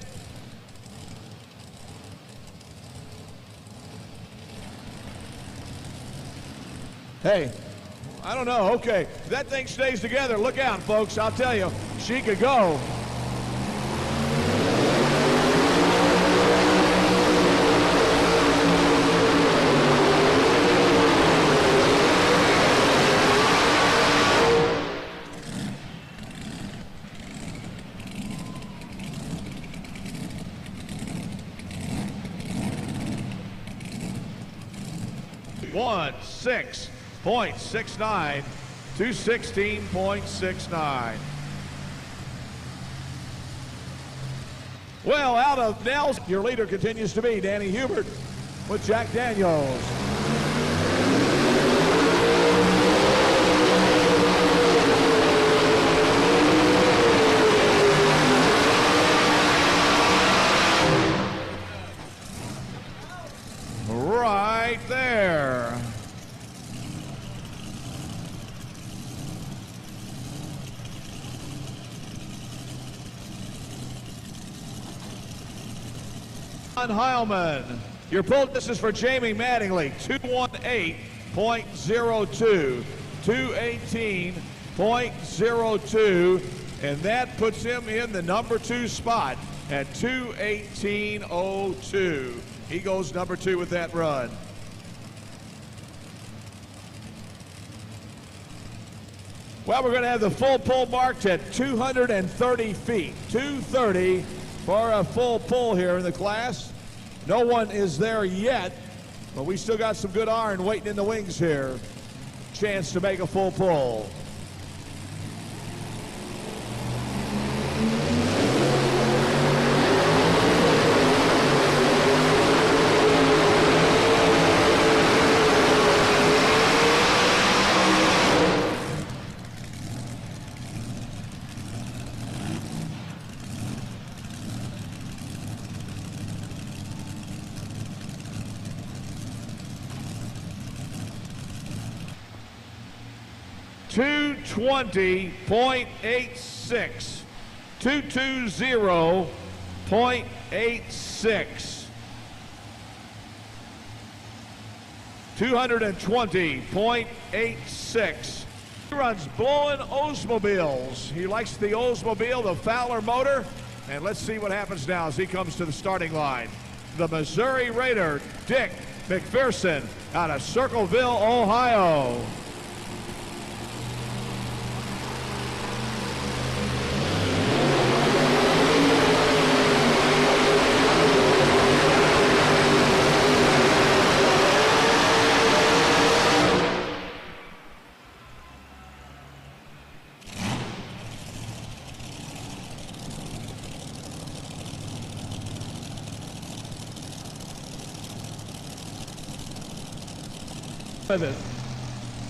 Hey, I don't know. Okay, if that thing stays together, look out, folks. I'll tell you, she could go. One 6.69 to 16.69. Well, out of Nels, your leader continues to be Danny Hubert with Jack Daniels. Right there. Heilman. Your pull distance for Jamie Mattingly, 218.02, 218.02, and that puts him in the number 2 spot at 218.02. He goes number 2 with that run. Well, we're going to have the full pull marked at 230 feet. 230 for a full pull here in the class. No one is there yet, but we still got some good iron waiting in the wings here. Chance to make a full pull. 220.86. 220.86. 220.86. He runs blowing Oldsmobiles. He likes the Oldsmobile, the Fowler motor. And let's see what happens now as he comes to the starting line. The Missouri Raider, Dick McPherson, out of Circleville, Ohio.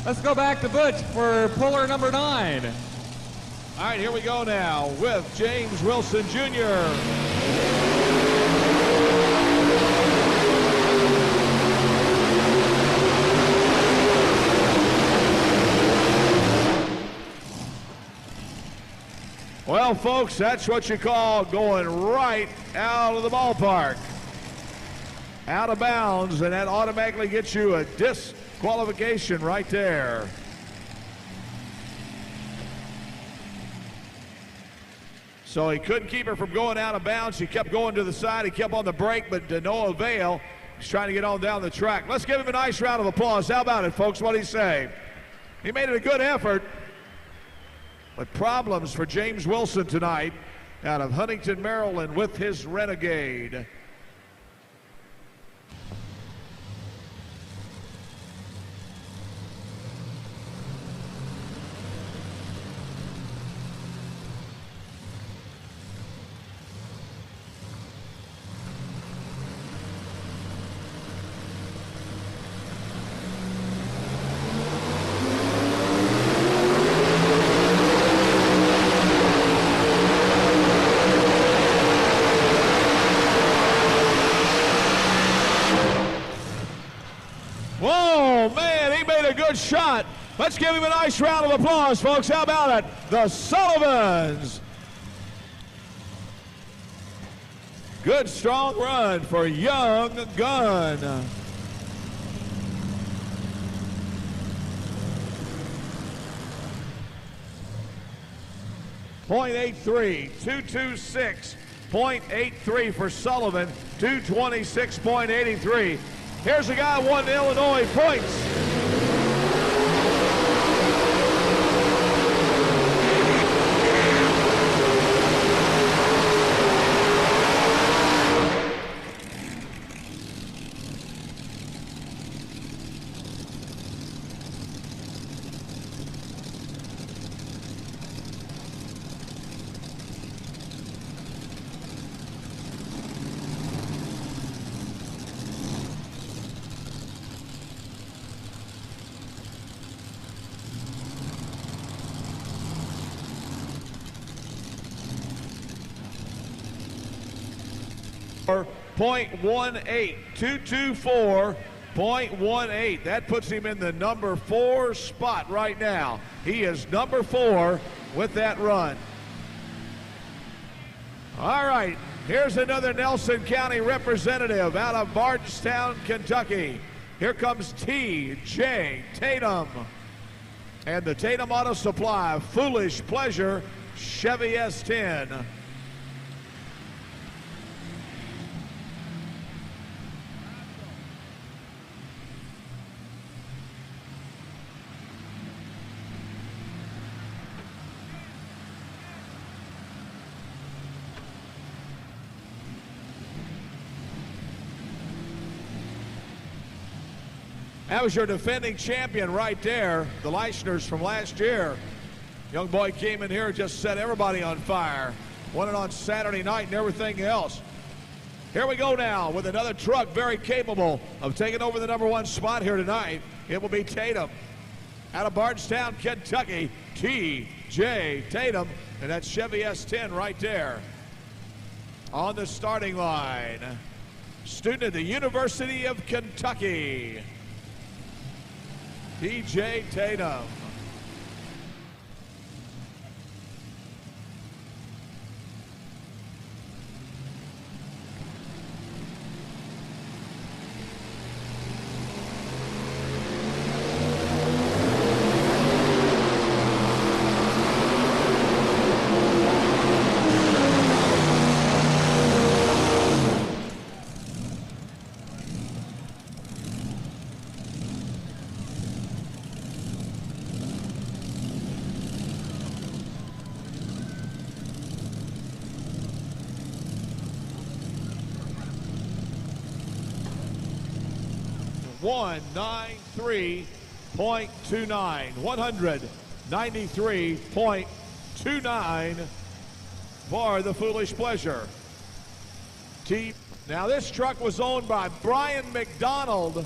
Let's go back to Butch for puller number 9. All right, here we go now with James Wilson Jr. Well, folks, that's what you call going right out of the ballpark. Out of bounds, and that automatically gets you a disqualification right there. So he couldn't keep her from going out of bounds. He kept going to the side. He kept on the brake, but to no avail. He's trying to get on down the track. Let's give him a nice round of applause. How about it, folks? What do you say? He made it a good effort, but problems for James Wilson tonight out of Huntington, Maryland with his Renegade. Whoa, man, he made a good shot. Let's give him a nice round of applause, folks. How about it? The Sullivans. Good, strong run for Young Gun. .83, 226.83 for Sullivan, 226.83. Here's a guy who won Illinois points. .18, 224.18. That puts him in the number 4 spot right now. He is number 4 with that run. All right, here's another Nelson County representative out of Bardstown, Kentucky. Here comes T.J. Tatum. And the Tatum Auto Supply Foolish Pleasure Chevy S10. That was your defending champion right there, the Leichners from last year. Young boy came in here and just set everybody on fire. Won it on Saturday night and everything else. Here we go now with another truck very capable of taking over the number 1 spot here tonight. It will be Tatum. Out of Bardstown, Kentucky, T.J. Tatum, and that Chevy S10 right there. On the starting line, student at the University of Kentucky, T.J. Tatum. 193.29. 193.29 for the Foolish Pleasure. Now this truck was owned by Brian McDonald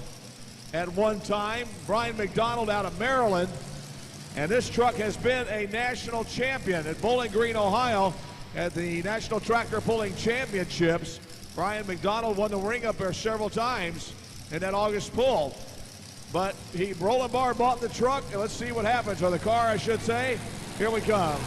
at one time. Brian McDonald out of Maryland. And this truck has been a national champion at Bowling Green, Ohio at the National Tractor Pulling Championships. Brian McDonald won the ring up there several times in that August pull. But Roland Barr bought the truck, and let's see what happens, or the car, I should say. Here we come.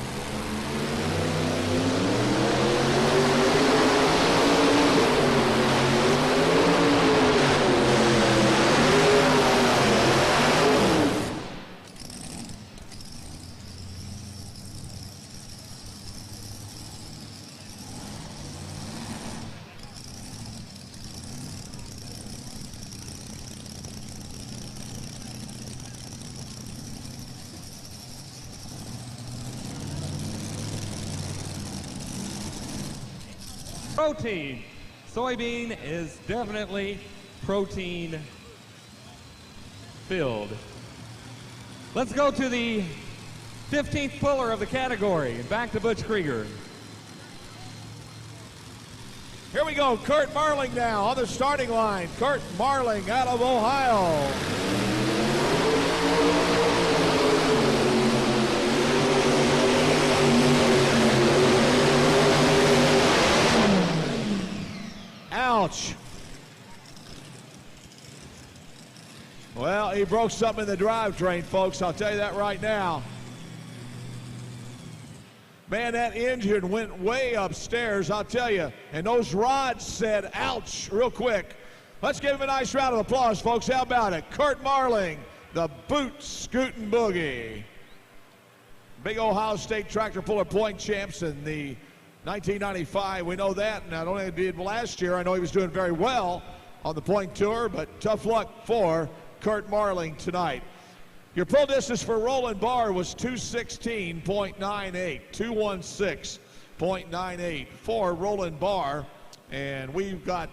Protein. Soybean is definitely protein filled. Let's go to the 15th puller of the category. Back to Butch Krieger. Here we go, Kurt Marling now on the starting line. Kurt Marling out of Ohio. Ouch. Well, he broke something in the drivetrain, folks. I'll tell you that right now. Man, that engine went way upstairs, I'll tell you. And those rods said, ouch, real quick. Let's give him a nice round of applause, folks. How about it? Kurt Marling, the boot scooting boogie. Big Ohio State tractor puller point champs in the 1995, we know that. Not only did last year, I know he was doing very well on the point tour, but tough luck for Kurt Marling tonight. Your pull distance for Roland Barr was 216.98, 216.98 for Roland Barr. And we've got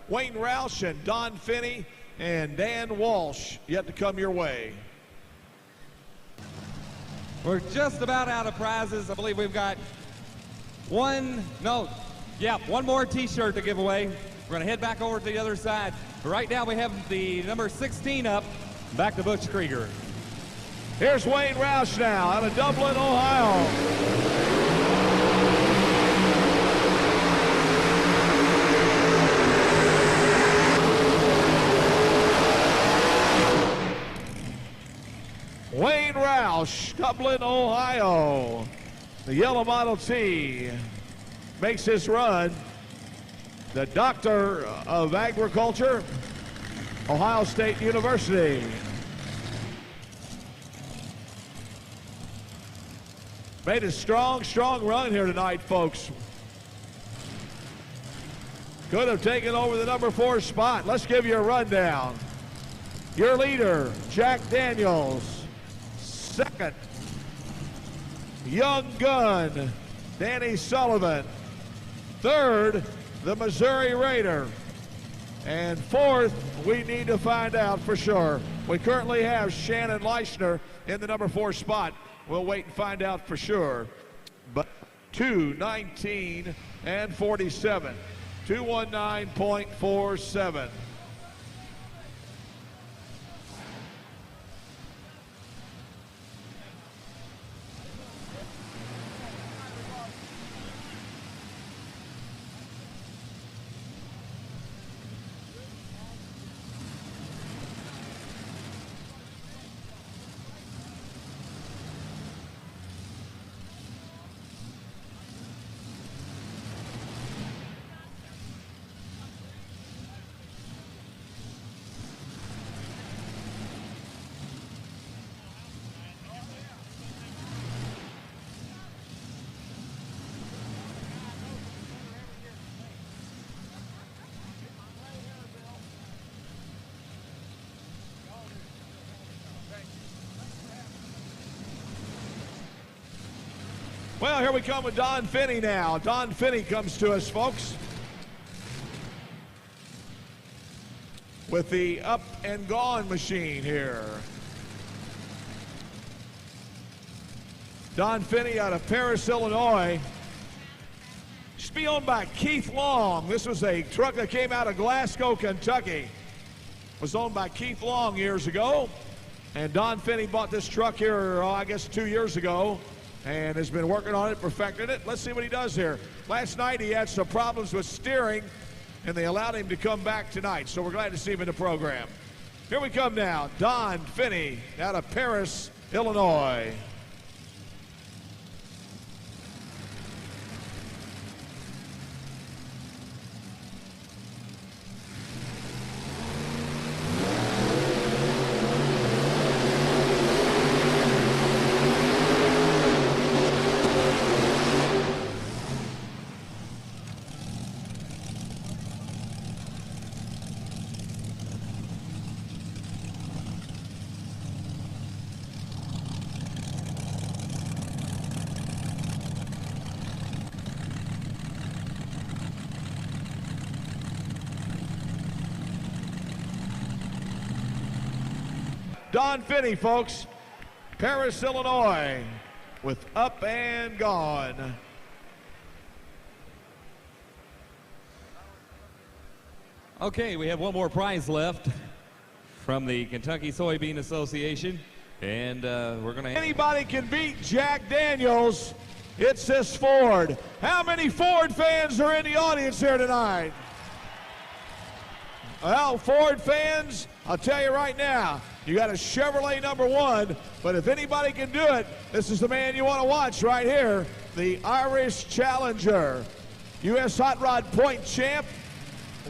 Wayne Roush and Don Finney and Dan Walsh yet to come your way. We're just about out of prizes. I believe we've got one more t-shirt to give away. We're going to head back over to the other side. But right now we have the number 16 up. Back to Butch Krieger. Here's Wayne Roush now out of Dublin, Ohio. Wayne Roush, Dublin, Ohio. The yellow Model T makes his run. The Doctor of Agriculture, Ohio State University. Made a strong run here tonight, folks. Could have taken over the number 4 spot. Let's give you a rundown. Your leader, Jack Daniels. Second, Young Gun, Danny Sullivan. Third, the Missouri Raider. And fourth, we need to find out for sure. We currently have Shannon Leishner in the number 4 spot. We'll wait and find out for sure. But 2:19 and 47. 2:19.47. Well, here we come with Don Finney now. Don Finney comes to us, folks. with the Up and Gone machine here. Don Finney out of Paris, Illinois. Used to be owned by Keith Long. This was a truck that came out of Glasgow, Kentucky. Was owned by Keith Long years ago. And Don Finney bought this truck here, I guess 2 years ago, and has been working on it, perfecting it. Let's see what he does here. Last night he had some problems with steering, and they allowed him to come back tonight. So we're glad to see him in the program. Here we come now. Don Finney out of Paris, Illinois. Don Finney, folks, Paris, Illinois, with Up and Gone. Okay, we have one more prize left from the Kentucky Soybean Association, and we're going to... Anybody can beat Jack Daniels. It's this Ford. How many Ford fans are in the audience here tonight? Well, Ford fans, I'll tell you right now, you got a Chevrolet #1, but if anybody can do it, this is the man you want to watch right here, the Irish Challenger. U.S. Hot Rod Point Champ.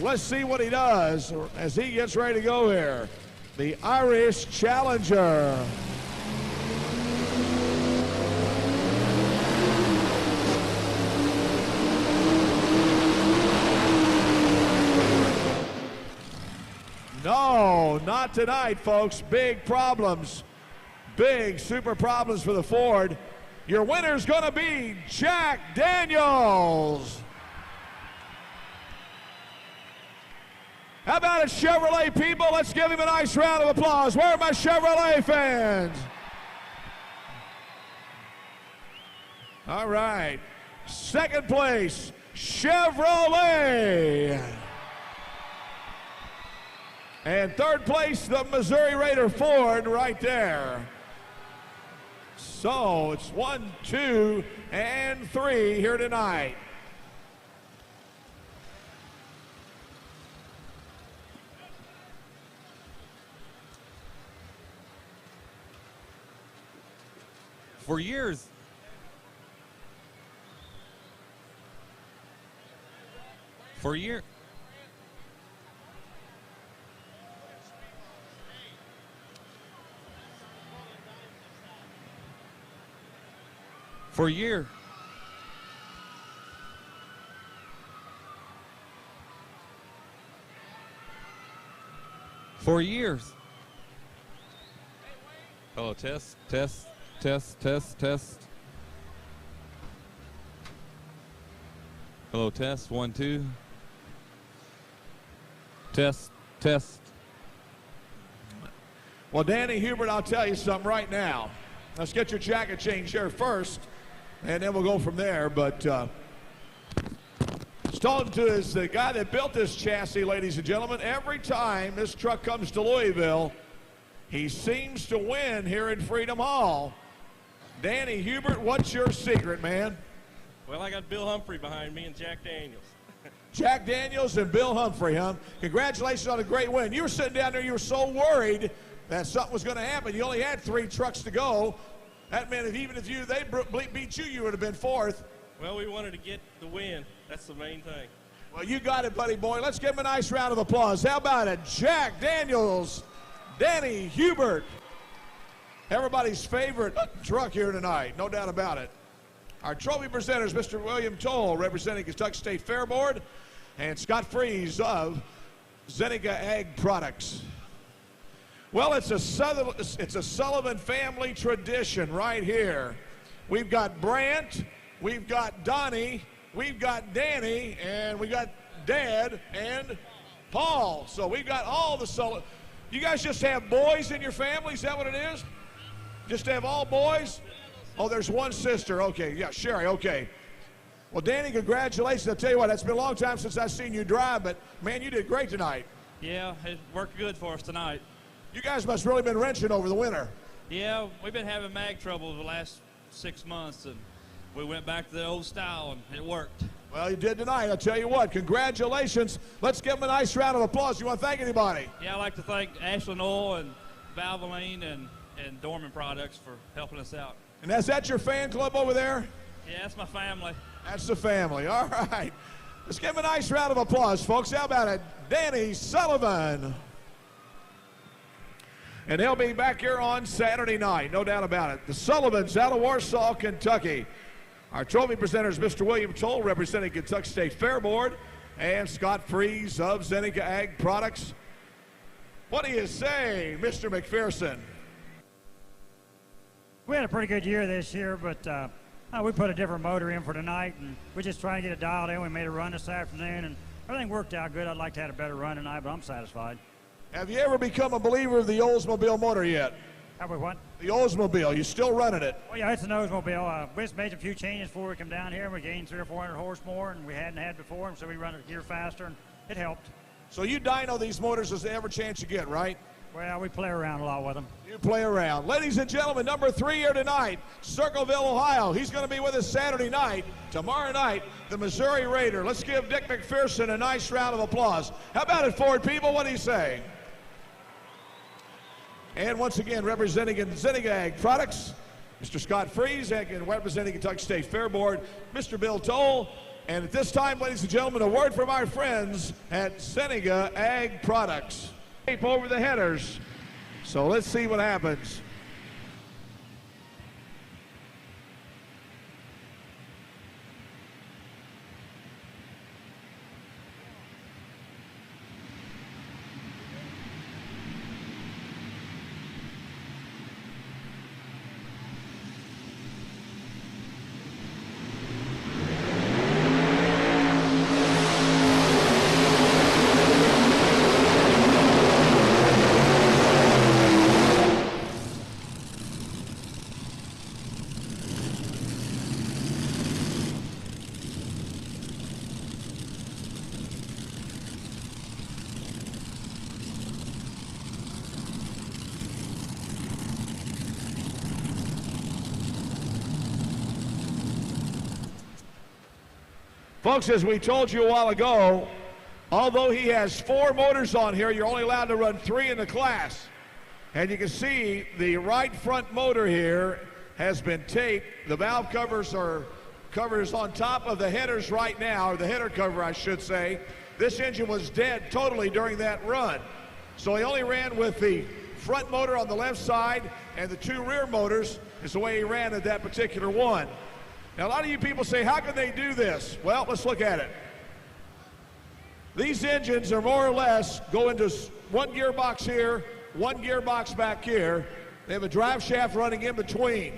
Let's see what he does as he gets ready to go here. The Irish Challenger. No, not tonight, folks. Big problems. Big, super problems for the Ford. Your winner's going to be Jack Daniels. How about it, Chevrolet people? Let's give him a nice round of applause. Where are my Chevrolet fans? All right. Second place, Chevrolet. And third place, the Missouri Raider Ford right there. So it's 1, 2, and 3 here tonight. For years, For years. For years. For years. Hello, test, test, test, test, test. Hello, test, 1, 2. Test, test. Well, Danny Hubert, I'll tell you something right now. Let's get your jacket change here first, and then we'll go from there. But Stone is the guy that built this chassis, ladies and gentlemen. Every time this truck comes to Louisville, he seems to win here in Freedom Hall. Danny Hubert, what's your secret, man? Well, I got Bill Humphrey behind me and Jack Daniels. Jack Daniels and Bill Humphrey, huh? Congratulations on a great win. You were sitting down there, you were so worried that something was going to happen. You only had 3 trucks to go. That meant even if they beat you, you would have been 4th. Well, we wanted to get the win. That's the main thing. Well, you got it, buddy boy. Let's give him a nice round of applause. How about it? Jack Daniels, Danny Hubert. Everybody's favorite truck here tonight, no doubt about it. Our trophy presenters, Mr. William Toll, representing Kentucky State Fair Board, and Scott Freeze of Zeneca Ag Products. Well, it's a Sullivan family tradition right here. We've got Brant, we've got Donnie, we've got Danny, and we got Dad and Hall. So we've got all the Sullivan. You guys just have boys in your family? Is that what it is? Just have all boys? Oh, there's one sister. Okay, yeah, Sherry, okay. Well, Danny, congratulations. I'll tell you what, it's been a long time since I've seen you drive, but, man, you did great tonight. Yeah, it worked good for us tonight. You guys must really been wrenching over the winter. Yeah, we've been having mag trouble the last 6 months, and we went back to the old style, and it worked. Well, you did tonight. I'll tell you what, congratulations. Let's give them a nice round of applause. You want to thank anybody? Yeah, I'd like to thank Ashland Oil and Valvoline and Dorman Products for helping us out. And is that your fan club over there? Yeah, that's my family. That's the family. All right. Let's give him a nice round of applause, folks. How about it? Danny Sullivan. And he'll be back here on Saturday night, no doubt about it. The Sullivans out of Warsaw, Kentucky. Our trophy presenters, Mr. William Toll, representing Kentucky State Fair Board, and Scott Fries of Zenica Ag Products. What do you say, Mr. McPherson? We had a pretty good year this year, but we put a different motor in for tonight, and we're just trying to get it dialed in. We made a run this afternoon, and everything worked out good. I'd like to have a better run tonight, but I'm satisfied. Have you ever become a believer of the Oldsmobile motor yet? Have we what? The Oldsmobile. You still running it? Well, yeah, it's an Oldsmobile. We just made a few changes before we come down here. We gained 300 or 400 horse more, and we hadn't had before, and so we run it a gear faster, and it helped. So you dyno these motors as every chance you get, right? Well, we play around a lot with them. You play around. Ladies and gentlemen, number 3 here tonight, Circleville, Ohio. He's going to be with us Saturday night. Tomorrow night, the Missouri Raider. Let's give Dick McPherson a nice round of applause. How about it, Ford people? What do you say? And once again, representing Zenica Ag Products, Mr. Scott Fries, and representing Kentucky State Fair Board, Mr. Bill Toll. And at this time, ladies and gentlemen, a word from our friends at Zenica Ag Products. Tape over the headers. So let's see what happens. Folks, as we told you a while ago, although he has 4 motors on here, you're only allowed to run 3 in the class. And you can see the right front motor here has been taped. The valve covers are on top of the headers right now, or the header cover, I should say. This engine was dead totally during that run. So he only ran with the front motor on the left side, and the 2 rear motors is the way he ran at that particular one. Now, a lot of you people say, how can they do this? Well, let's look at it. These engines are more or less go into 1 gearbox here, 1 gearbox back here. They have a drive shaft running in between.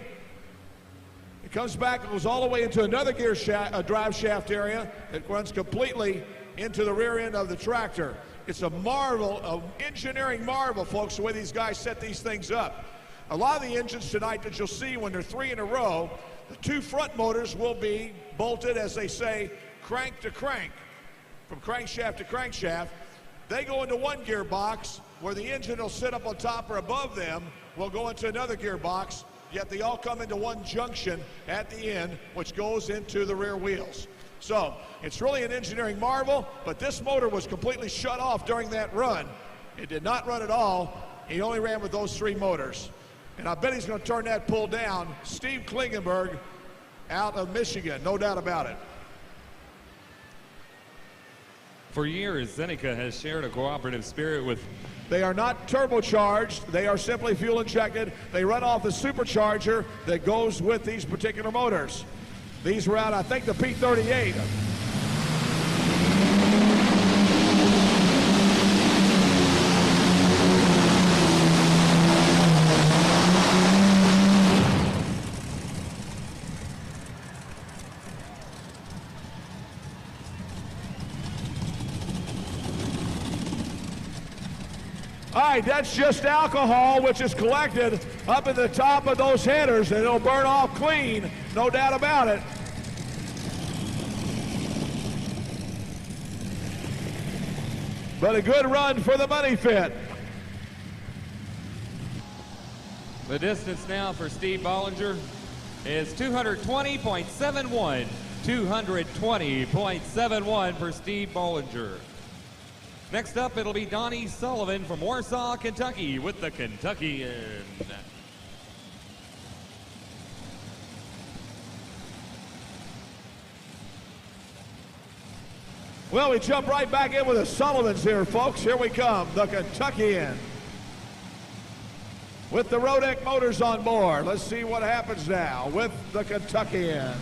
It comes back and goes all the way into another drive shaft area that runs completely into the rear end of the tractor. It's a marvel, an engineering marvel, folks, the way these guys set these things up. A lot of the engines tonight that you'll see when they're 3 in a row, the 2 front motors will be bolted, as they say, crank to crank, from crankshaft to crankshaft. They go into 1 gearbox where the engine will sit up on top or above them, will go into another gearbox, yet they all come into 1 junction at the end, which goes into the rear wheels. So it's really an engineering marvel, but this motor was completely shut off during that run. It did not run at all. He only ran with those 3 motors. And I bet he's going to turn that pull down. Steve Klingenberg out of Michigan, no doubt about it. For years, Zenica has shared a cooperative spirit with... They are not turbocharged. They are simply fuel injected. They run off the supercharger that goes with these particular motors. These were out, I think, the P38. All right, that's just alcohol, which is collected up at the top of those headers, and it'll burn off clean, no doubt about it. But a good run for the Money Fit. The distance now for Steve Bollinger is 220.71. 220.71 for Steve Bollinger. Next up, it'll be Donnie Sullivan from Warsaw, Kentucky with the Kentuckian. Well, we jump right back in with the Sullivans here, folks. Here we come, the Kentuckian. With the Rodeck motors on board. Let's see what happens now with the Kentuckian.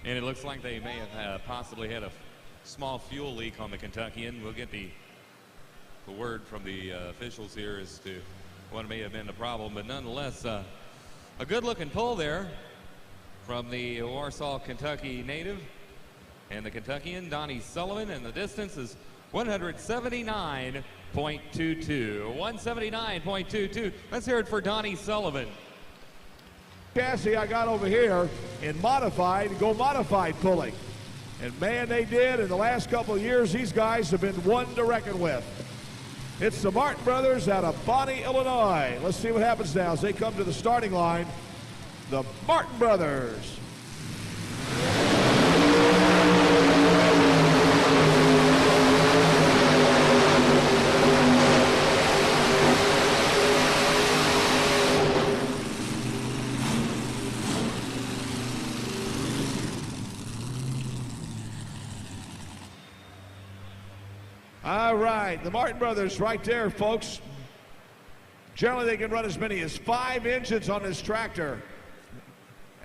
And it looks like they may have possibly had a small fuel leak on the Kentuckian. We'll get the word from the officials here as to what may have been the problem. But nonetheless, a good-looking pull there from the Warsaw, Kentucky native. And the Kentuckian, Donnie Sullivan, and the distance is 179.22. 179.22. Let's hear it for Donnie Sullivan. Chassis I got over here in modified pulling. And man, they did. In the last couple of years, these guys have been one to reckon with. It's the Martin brothers out of Bonnie, Illinois. Let's see what happens now as they come to the starting line. The Martin brothers. All right, the Martin brothers right there, folks. Generally, they can run as many as 5 engines on this tractor.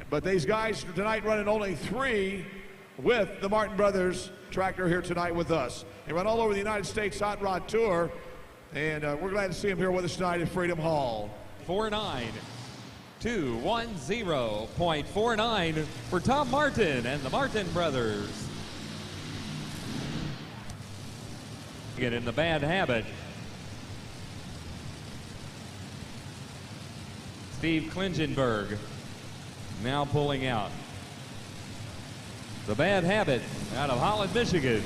But these guys tonight running only 3 with the Martin Brothers tractor here tonight with us. They run all over the United States Hot Rod Tour, and we're glad to see them here with us tonight at Freedom Hall. 49210.49 for Tom Martin and the Martin Brothers. Get in the bad habit. Steve Klingenberg now pulling out. The bad habit out of Holland, Michigan.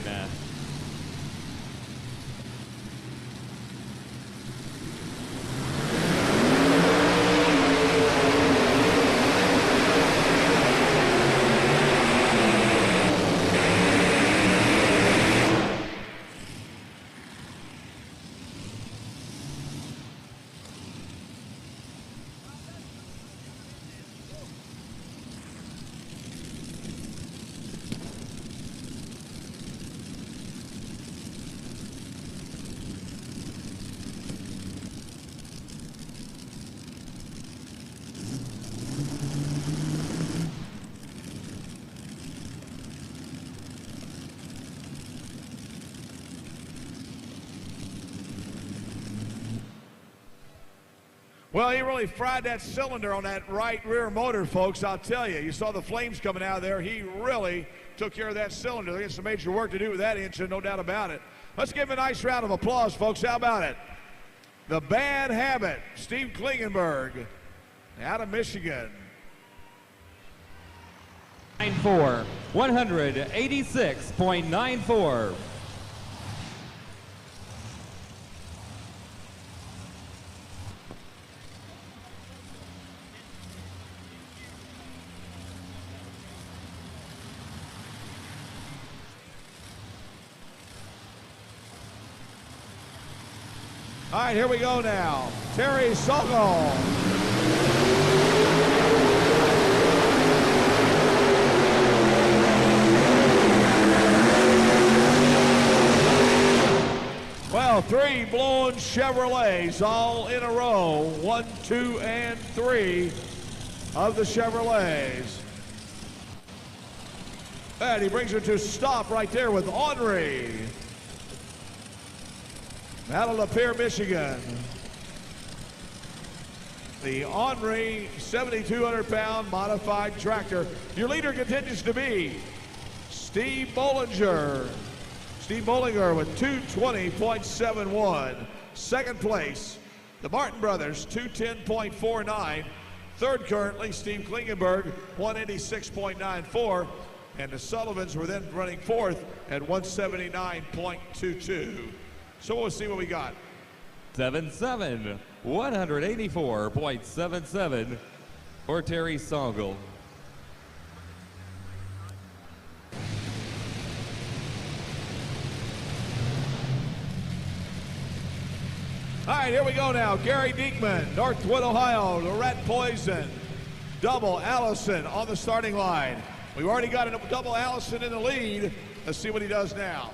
Well, he really fried that cylinder on that right rear motor, folks, I'll tell you. You saw the flames coming out of there. He really took care of that cylinder. They got some major work to do with that engine, no doubt about it. Let's give him a nice round of applause, folks. How about it? The Bad Habit, Steve Klingenberg, out of Michigan. 94, 186.94. All right, here we go now. Terry Sogol. Well, 3 blown Chevrolets all in a row. 1, 2, and 3 of the Chevrolets. And he brings her to stop right there with Henri. Out of Lapeer, Michigan. The Henri 7,200-pound modified tractor. Your leader continues to be Steve Bollinger. Steve Bollinger with 220.71. Second place, the Martin brothers, 210.49. Third currently, Steve Klingenberg, 186.94. And the Sullivans were then running fourth at 179.22. So we'll see what we got. 7-7, 184.77 for Terry Sogol. All right, here we go now. Gary Diekman, Northwood, Ohio, the Rat Poison. Double Allison on the starting line. We've already got a double Allison in the lead. Let's see what he does now.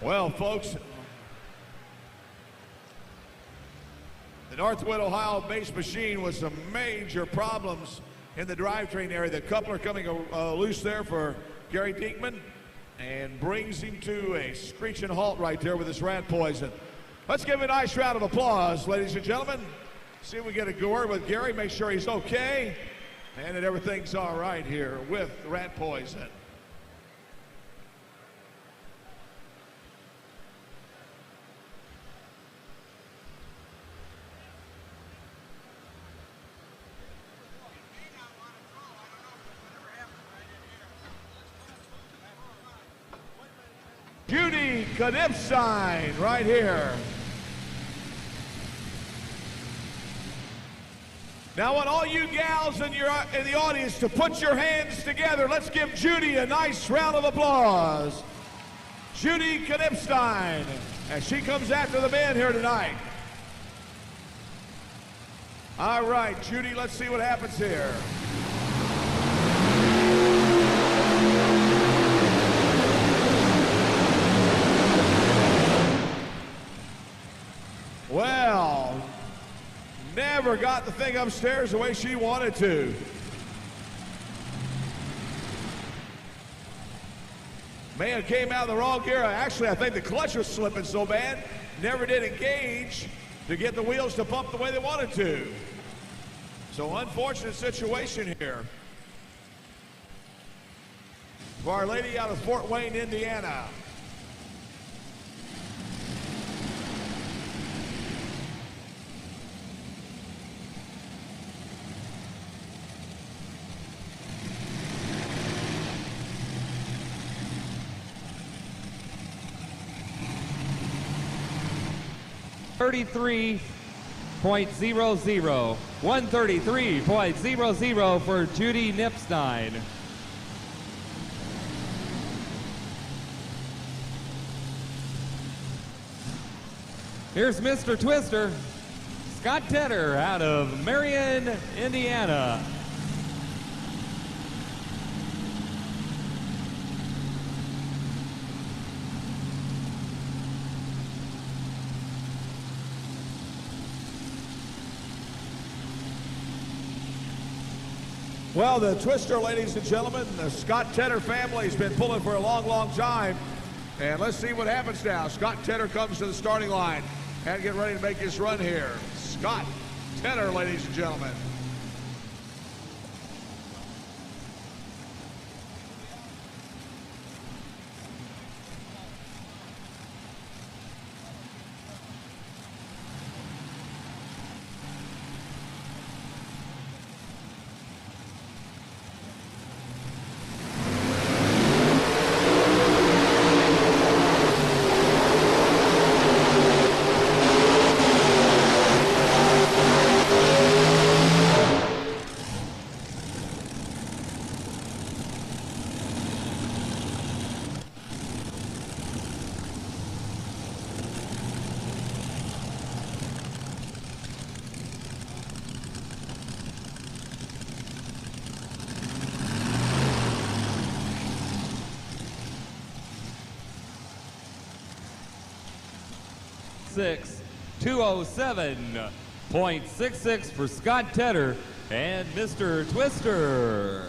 Well, folks, the Northwood, Ohio base machine with some major problems in the drivetrain area. The coupler coming loose there for Gary Diekman and brings him to a screeching halt right there with his Rat Poison. Let's give him a nice round of applause, ladies and gentlemen. See if we get a word with Gary, make sure he's okay and that everything's all right here with Rat Poison. Judy Knipstein right here. Now I want all you gals in the audience to put your hands together. Let's give Judy a nice round of applause. Judy Knipstein, as she comes after the man here tonight. All right, Judy, let's see what happens here. Well, never got the thing upstairs the way she wanted to. Man, came out of the wrong gear. Actually, I think the clutch was slipping so bad, never did engage to get the wheels to pump the way they wanted to. So unfortunate situation here for Our Lady out of Fort Wayne, Indiana. .00, 133.00 for Judy Knipstein. Here's Mr. Twister, Scott Tedder out of Marion, Indiana. Well, the Twister, ladies and gentlemen, the Scott Tedder family has been pulling for a long, long time. And let's see what happens now. Scott Tedder comes to the starting line and get ready to make his run here. Scott Tedder, ladies and gentlemen. 207.66 for Scott Tedder and Mr. Twister.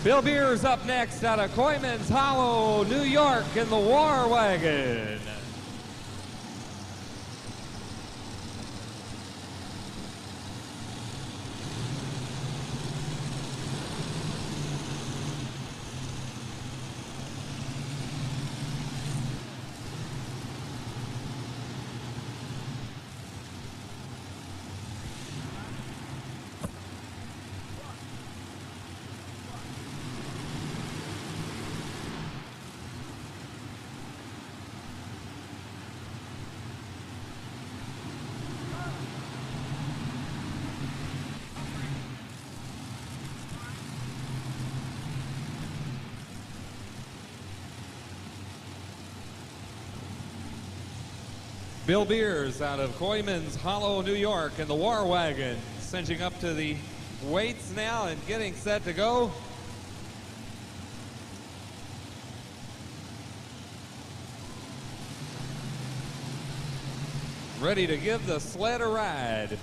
Bill Beers up next out of Coyman's Hollow, New York in the War Wagon. Bill Beers out of Coyman's Hollow, New York in the War Wagon, cinching up to the weights now and getting set to go. Ready to give the sled a ride.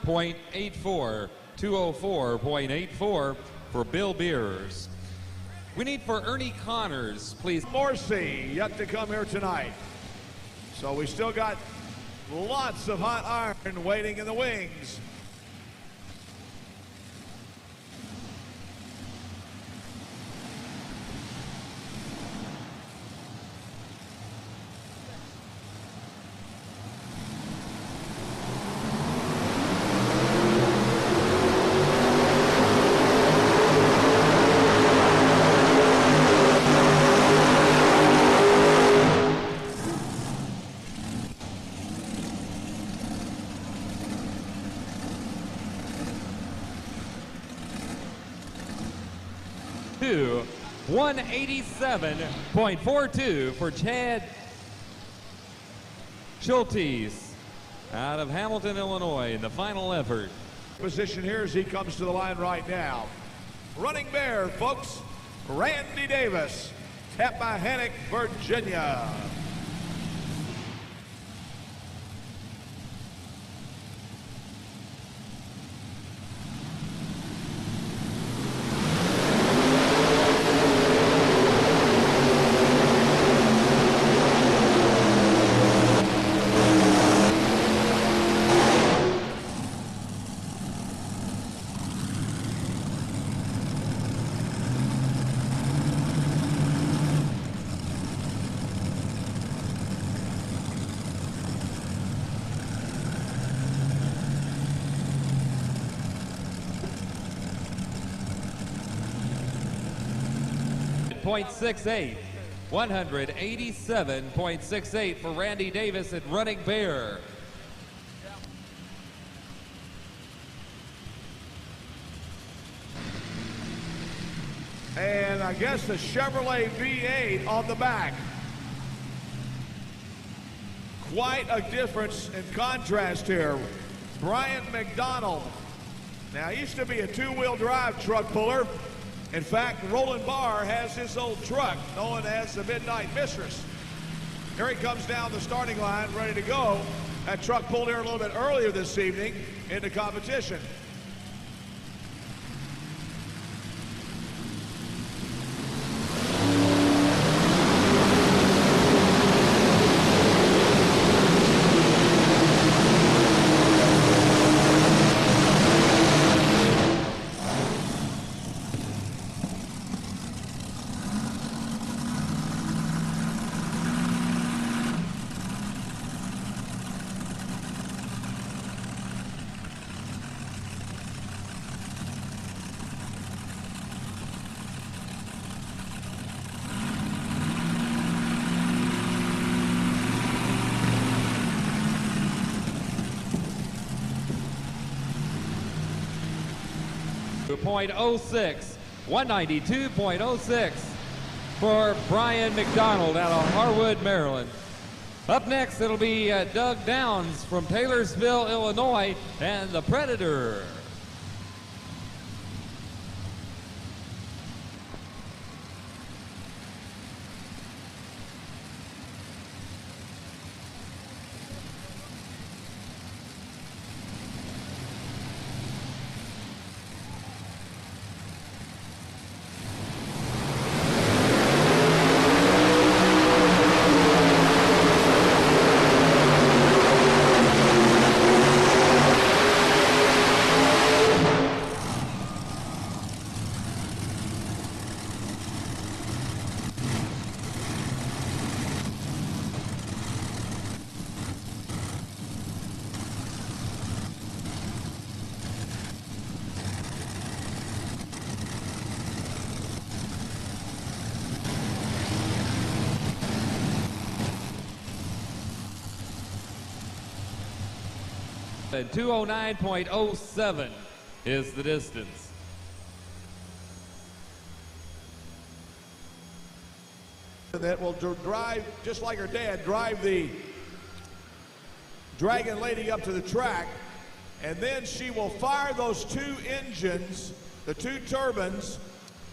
.84, 204.84 for Bill Beers. We need for Ernie Connors, please. Morrissey yet to come here tonight. So we still got lots of hot iron waiting in the wings. To 187.42 for Chad Schultes out of Hamilton, Illinois in the final effort. Position here as he comes to the line right now. Running Bear, folks, Randy Davis, Tappahannock, Virginia. .68, 187.68 for Randy Davis at Running Bear. And I guess the Chevrolet V8 on the back. Quite a difference in contrast here. Brian McDonald. Now, he used to be a two-wheel drive truck puller. In fact, Roland Barr has his old truck known as the Midnight Mistress. Here he comes down the starting line, ready to go. That truck pulled here a little bit earlier this evening into competition. 192.06. 192.06 for Brian McDonald out of Harwood, Maryland. Up next, it'll be Doug Downs from Taylorsville, Illinois, and the Predator. And 209.07 is the distance. That will drive, just like her dad, drive the Dragon Lady up to the track, and then she will fire those two engines, the two turbines,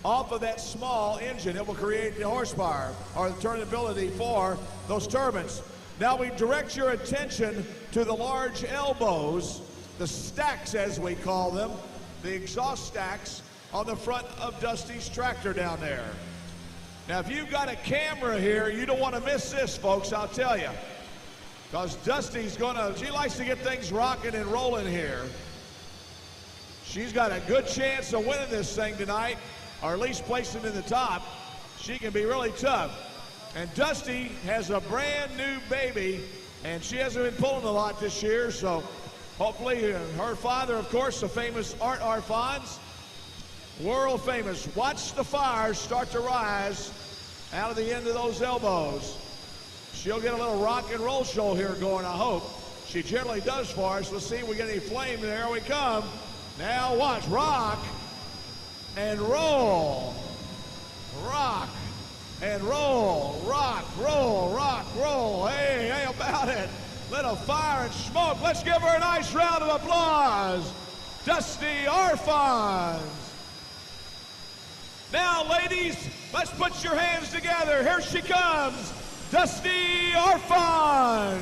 off of that small engine. It will create the horsepower or the turnability for those turbines. Now we direct your attention to the large elbows, the stacks as we call them, the exhaust stacks on the front of Dusty's tractor down there. Now if you've got a camera here, you don't want to miss this, folks, I'll tell you. Because Dusty's she likes to get things rocking and rolling here. She's got a good chance of winning this thing tonight, or at least placing in the top. She can be really tough. And Dusty has a brand new baby, and she hasn't been pulling a lot this year, so hopefully her father, of course, the famous Art Arfons, world famous. Watch the fires start to rise out of the end of those elbows. She'll get a little rock and roll show here going, I hope. She generally does for us. Let's see if we get any flame. There we come. Now watch, rock and roll. Rock and roll, rock, roll, rock, roll. Hey, hey about it. Little fire and smoke. Let's give her a nice round of applause. Dusty Arfons. Now, ladies, let's put your hands together. Here she comes, Dusty Arfons.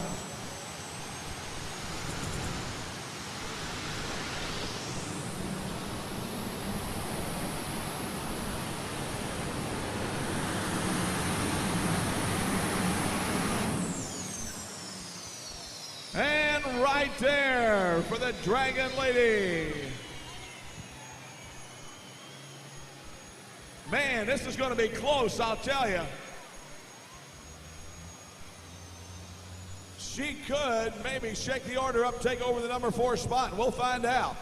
And right there for the Dragon Lady. Man, this is going to be close, I'll tell you. She could maybe shake the order up, take over the number 4 spot, and we'll find out.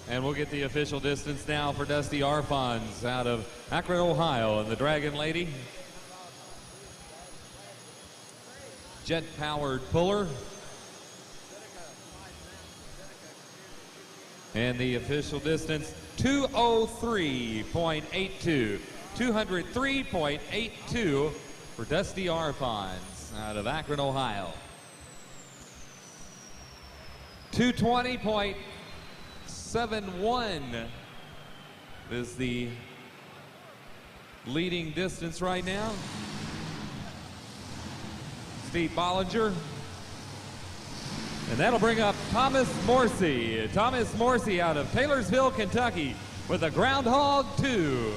And we'll get the official distance now for Dusty Arfons out of Akron, Ohio, and the Dragon Lady. Jet-powered puller. And the official distance, 203.82. 203.82 for Dusty Arfons out of Akron, Ohio. 220.71 is the leading distance right now. Steve Bollinger. And that'll bring up Thomas Morrissey. Thomas Morrissey out of Taylorsville, Kentucky with a Groundhog 2.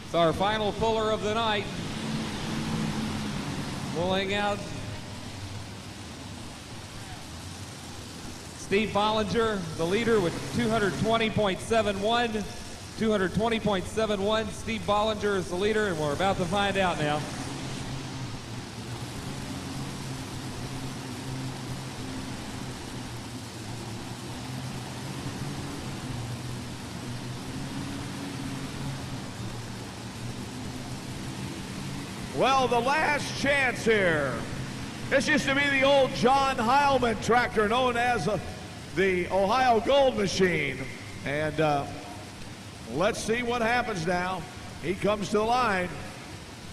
It's our final puller of the night. Pulling out Steve Bollinger, the leader with 220.71. 220.71. Steve Bollinger is the leader, and we're about to find out now. Well, the last chance here. This used to be the old John Heilman tractor known as the Ohio Gold Machine. And let's see what happens now. He comes to the line.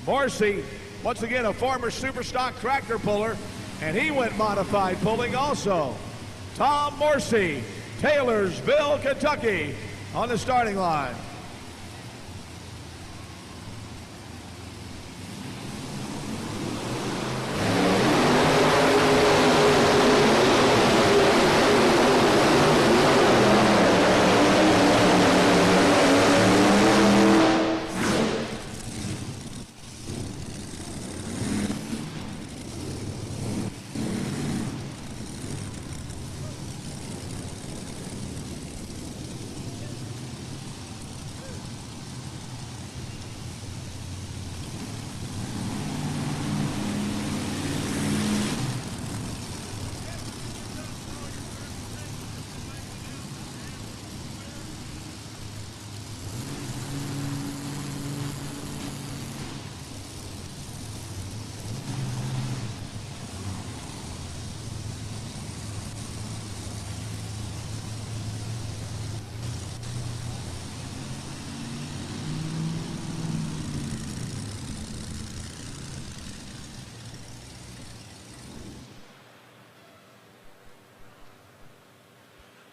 Morrissey, once again, a former Superstock tractor puller, and he went modified pulling also. Tom Morrissey, Taylorsville, Kentucky, on the starting line.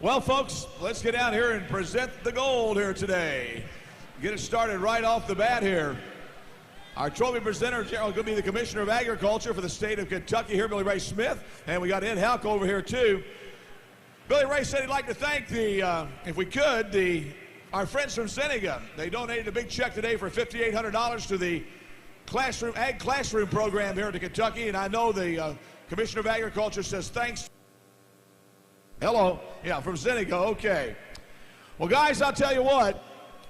Well, folks, let's get down here and present the gold here today. Get it started right off the bat here. Our trophy presenter is going to be the Commissioner of Agriculture for the state of Kentucky here, Billy Ray Smith, and we got Ed Halk over here too. Billy Ray said he'd like to thank if we could, our friends from Seneca. They donated a big check today for $5,800 to the ag classroom program here in Kentucky, and I know the Commissioner of Agriculture says thanks. Hello. Yeah, from Seneca. Okay. Well, guys, I'll tell you what.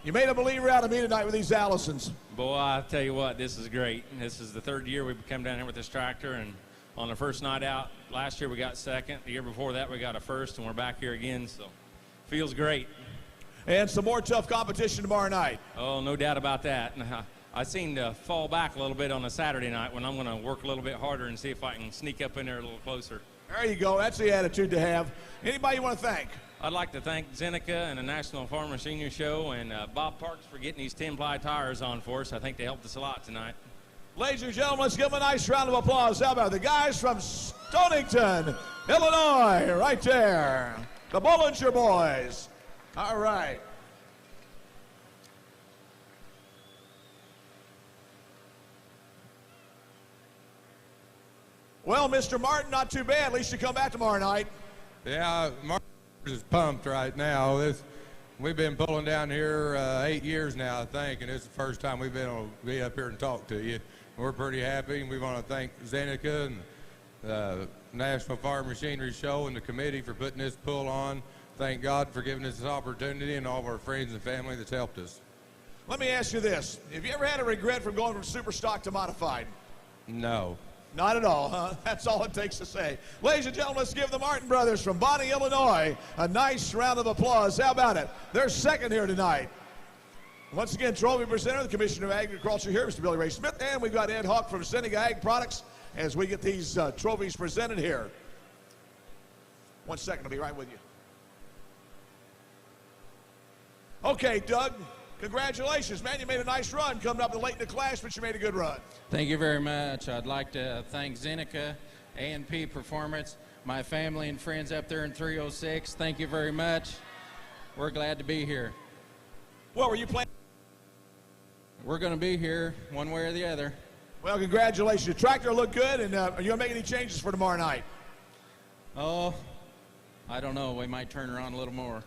You made a believer out of me tonight with these Allisons. Boy, I tell you what, this is great. This is the third year we've come down here with this tractor, and on the first night out, last year we got second. The year before that we got a first, and we're back here again, so feels great. And some more tough competition tomorrow night. Oh, no doubt about that. I seem to fall back a little bit on a Saturday night when I'm going to work a little bit harder and see if I can sneak up in there a little closer. There you go. That's the attitude to have. Anybody you want to thank? I'd like to thank Zeneca and the National Farmer Senior Show and Bob Parks for getting these 10-ply tires on for us. I think they helped us a lot tonight. Ladies and gentlemen, let's give them a nice round of applause. How about the guys from Stonington, Illinois, right there. The Bollinger boys. All right. Well, Mr. Martin, not too bad. At least you come back tomorrow night. Yeah, Martin is pumped right now. We've been pulling down here 8 years now, I think, and it's the first time we've been able to be up here and talk to you. We're pretty happy, and we want to thank Zeneca and the National Farm Machinery Show and the committee for putting this pull on. Thank God for giving us this opportunity and all of our friends and family that's helped us. Let me ask you this. Have you ever had a regret from going from super stock to modified? No. Not at all, huh? That's all it takes to say. Ladies and gentlemen, let's give the Martin brothers from Bonnie, Illinois, a nice round of applause. How about it? They're second here tonight. Once again, trophy presenter, the Commissioner of Agriculture here, Mr. Billy Ray Smith, and we've got Ed Hawk from Seneca Ag Products as we get these trophies presented here. 1 second, I'll be right with you. Okay, Doug. Congratulations, man. You made a nice run coming up late in the class, but you made a good run. Thank you very much. I'd like to thank Zeneca, A&P Performance, my family and friends up there in 306. Thank you very much. We're glad to be here. What were you planning? We're going to be here one way or the other. Well, congratulations. Your tractor looked good, and are you going to make any changes for tomorrow night? Oh, I don't know. We might turn around a little more.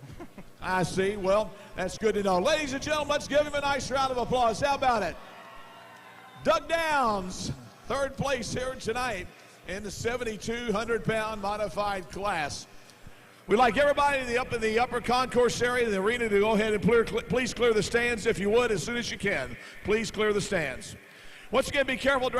I see. Well, that's good to know. Ladies and gentlemen, let's give him a nice round of applause. How about it? Doug Downs, third place here tonight in the 7,200-pound modified class. We'd like everybody up in the upper concourse area, the arena, to go ahead and please clear the stands if you would as soon as you can. Please clear the stands. Once again, be careful.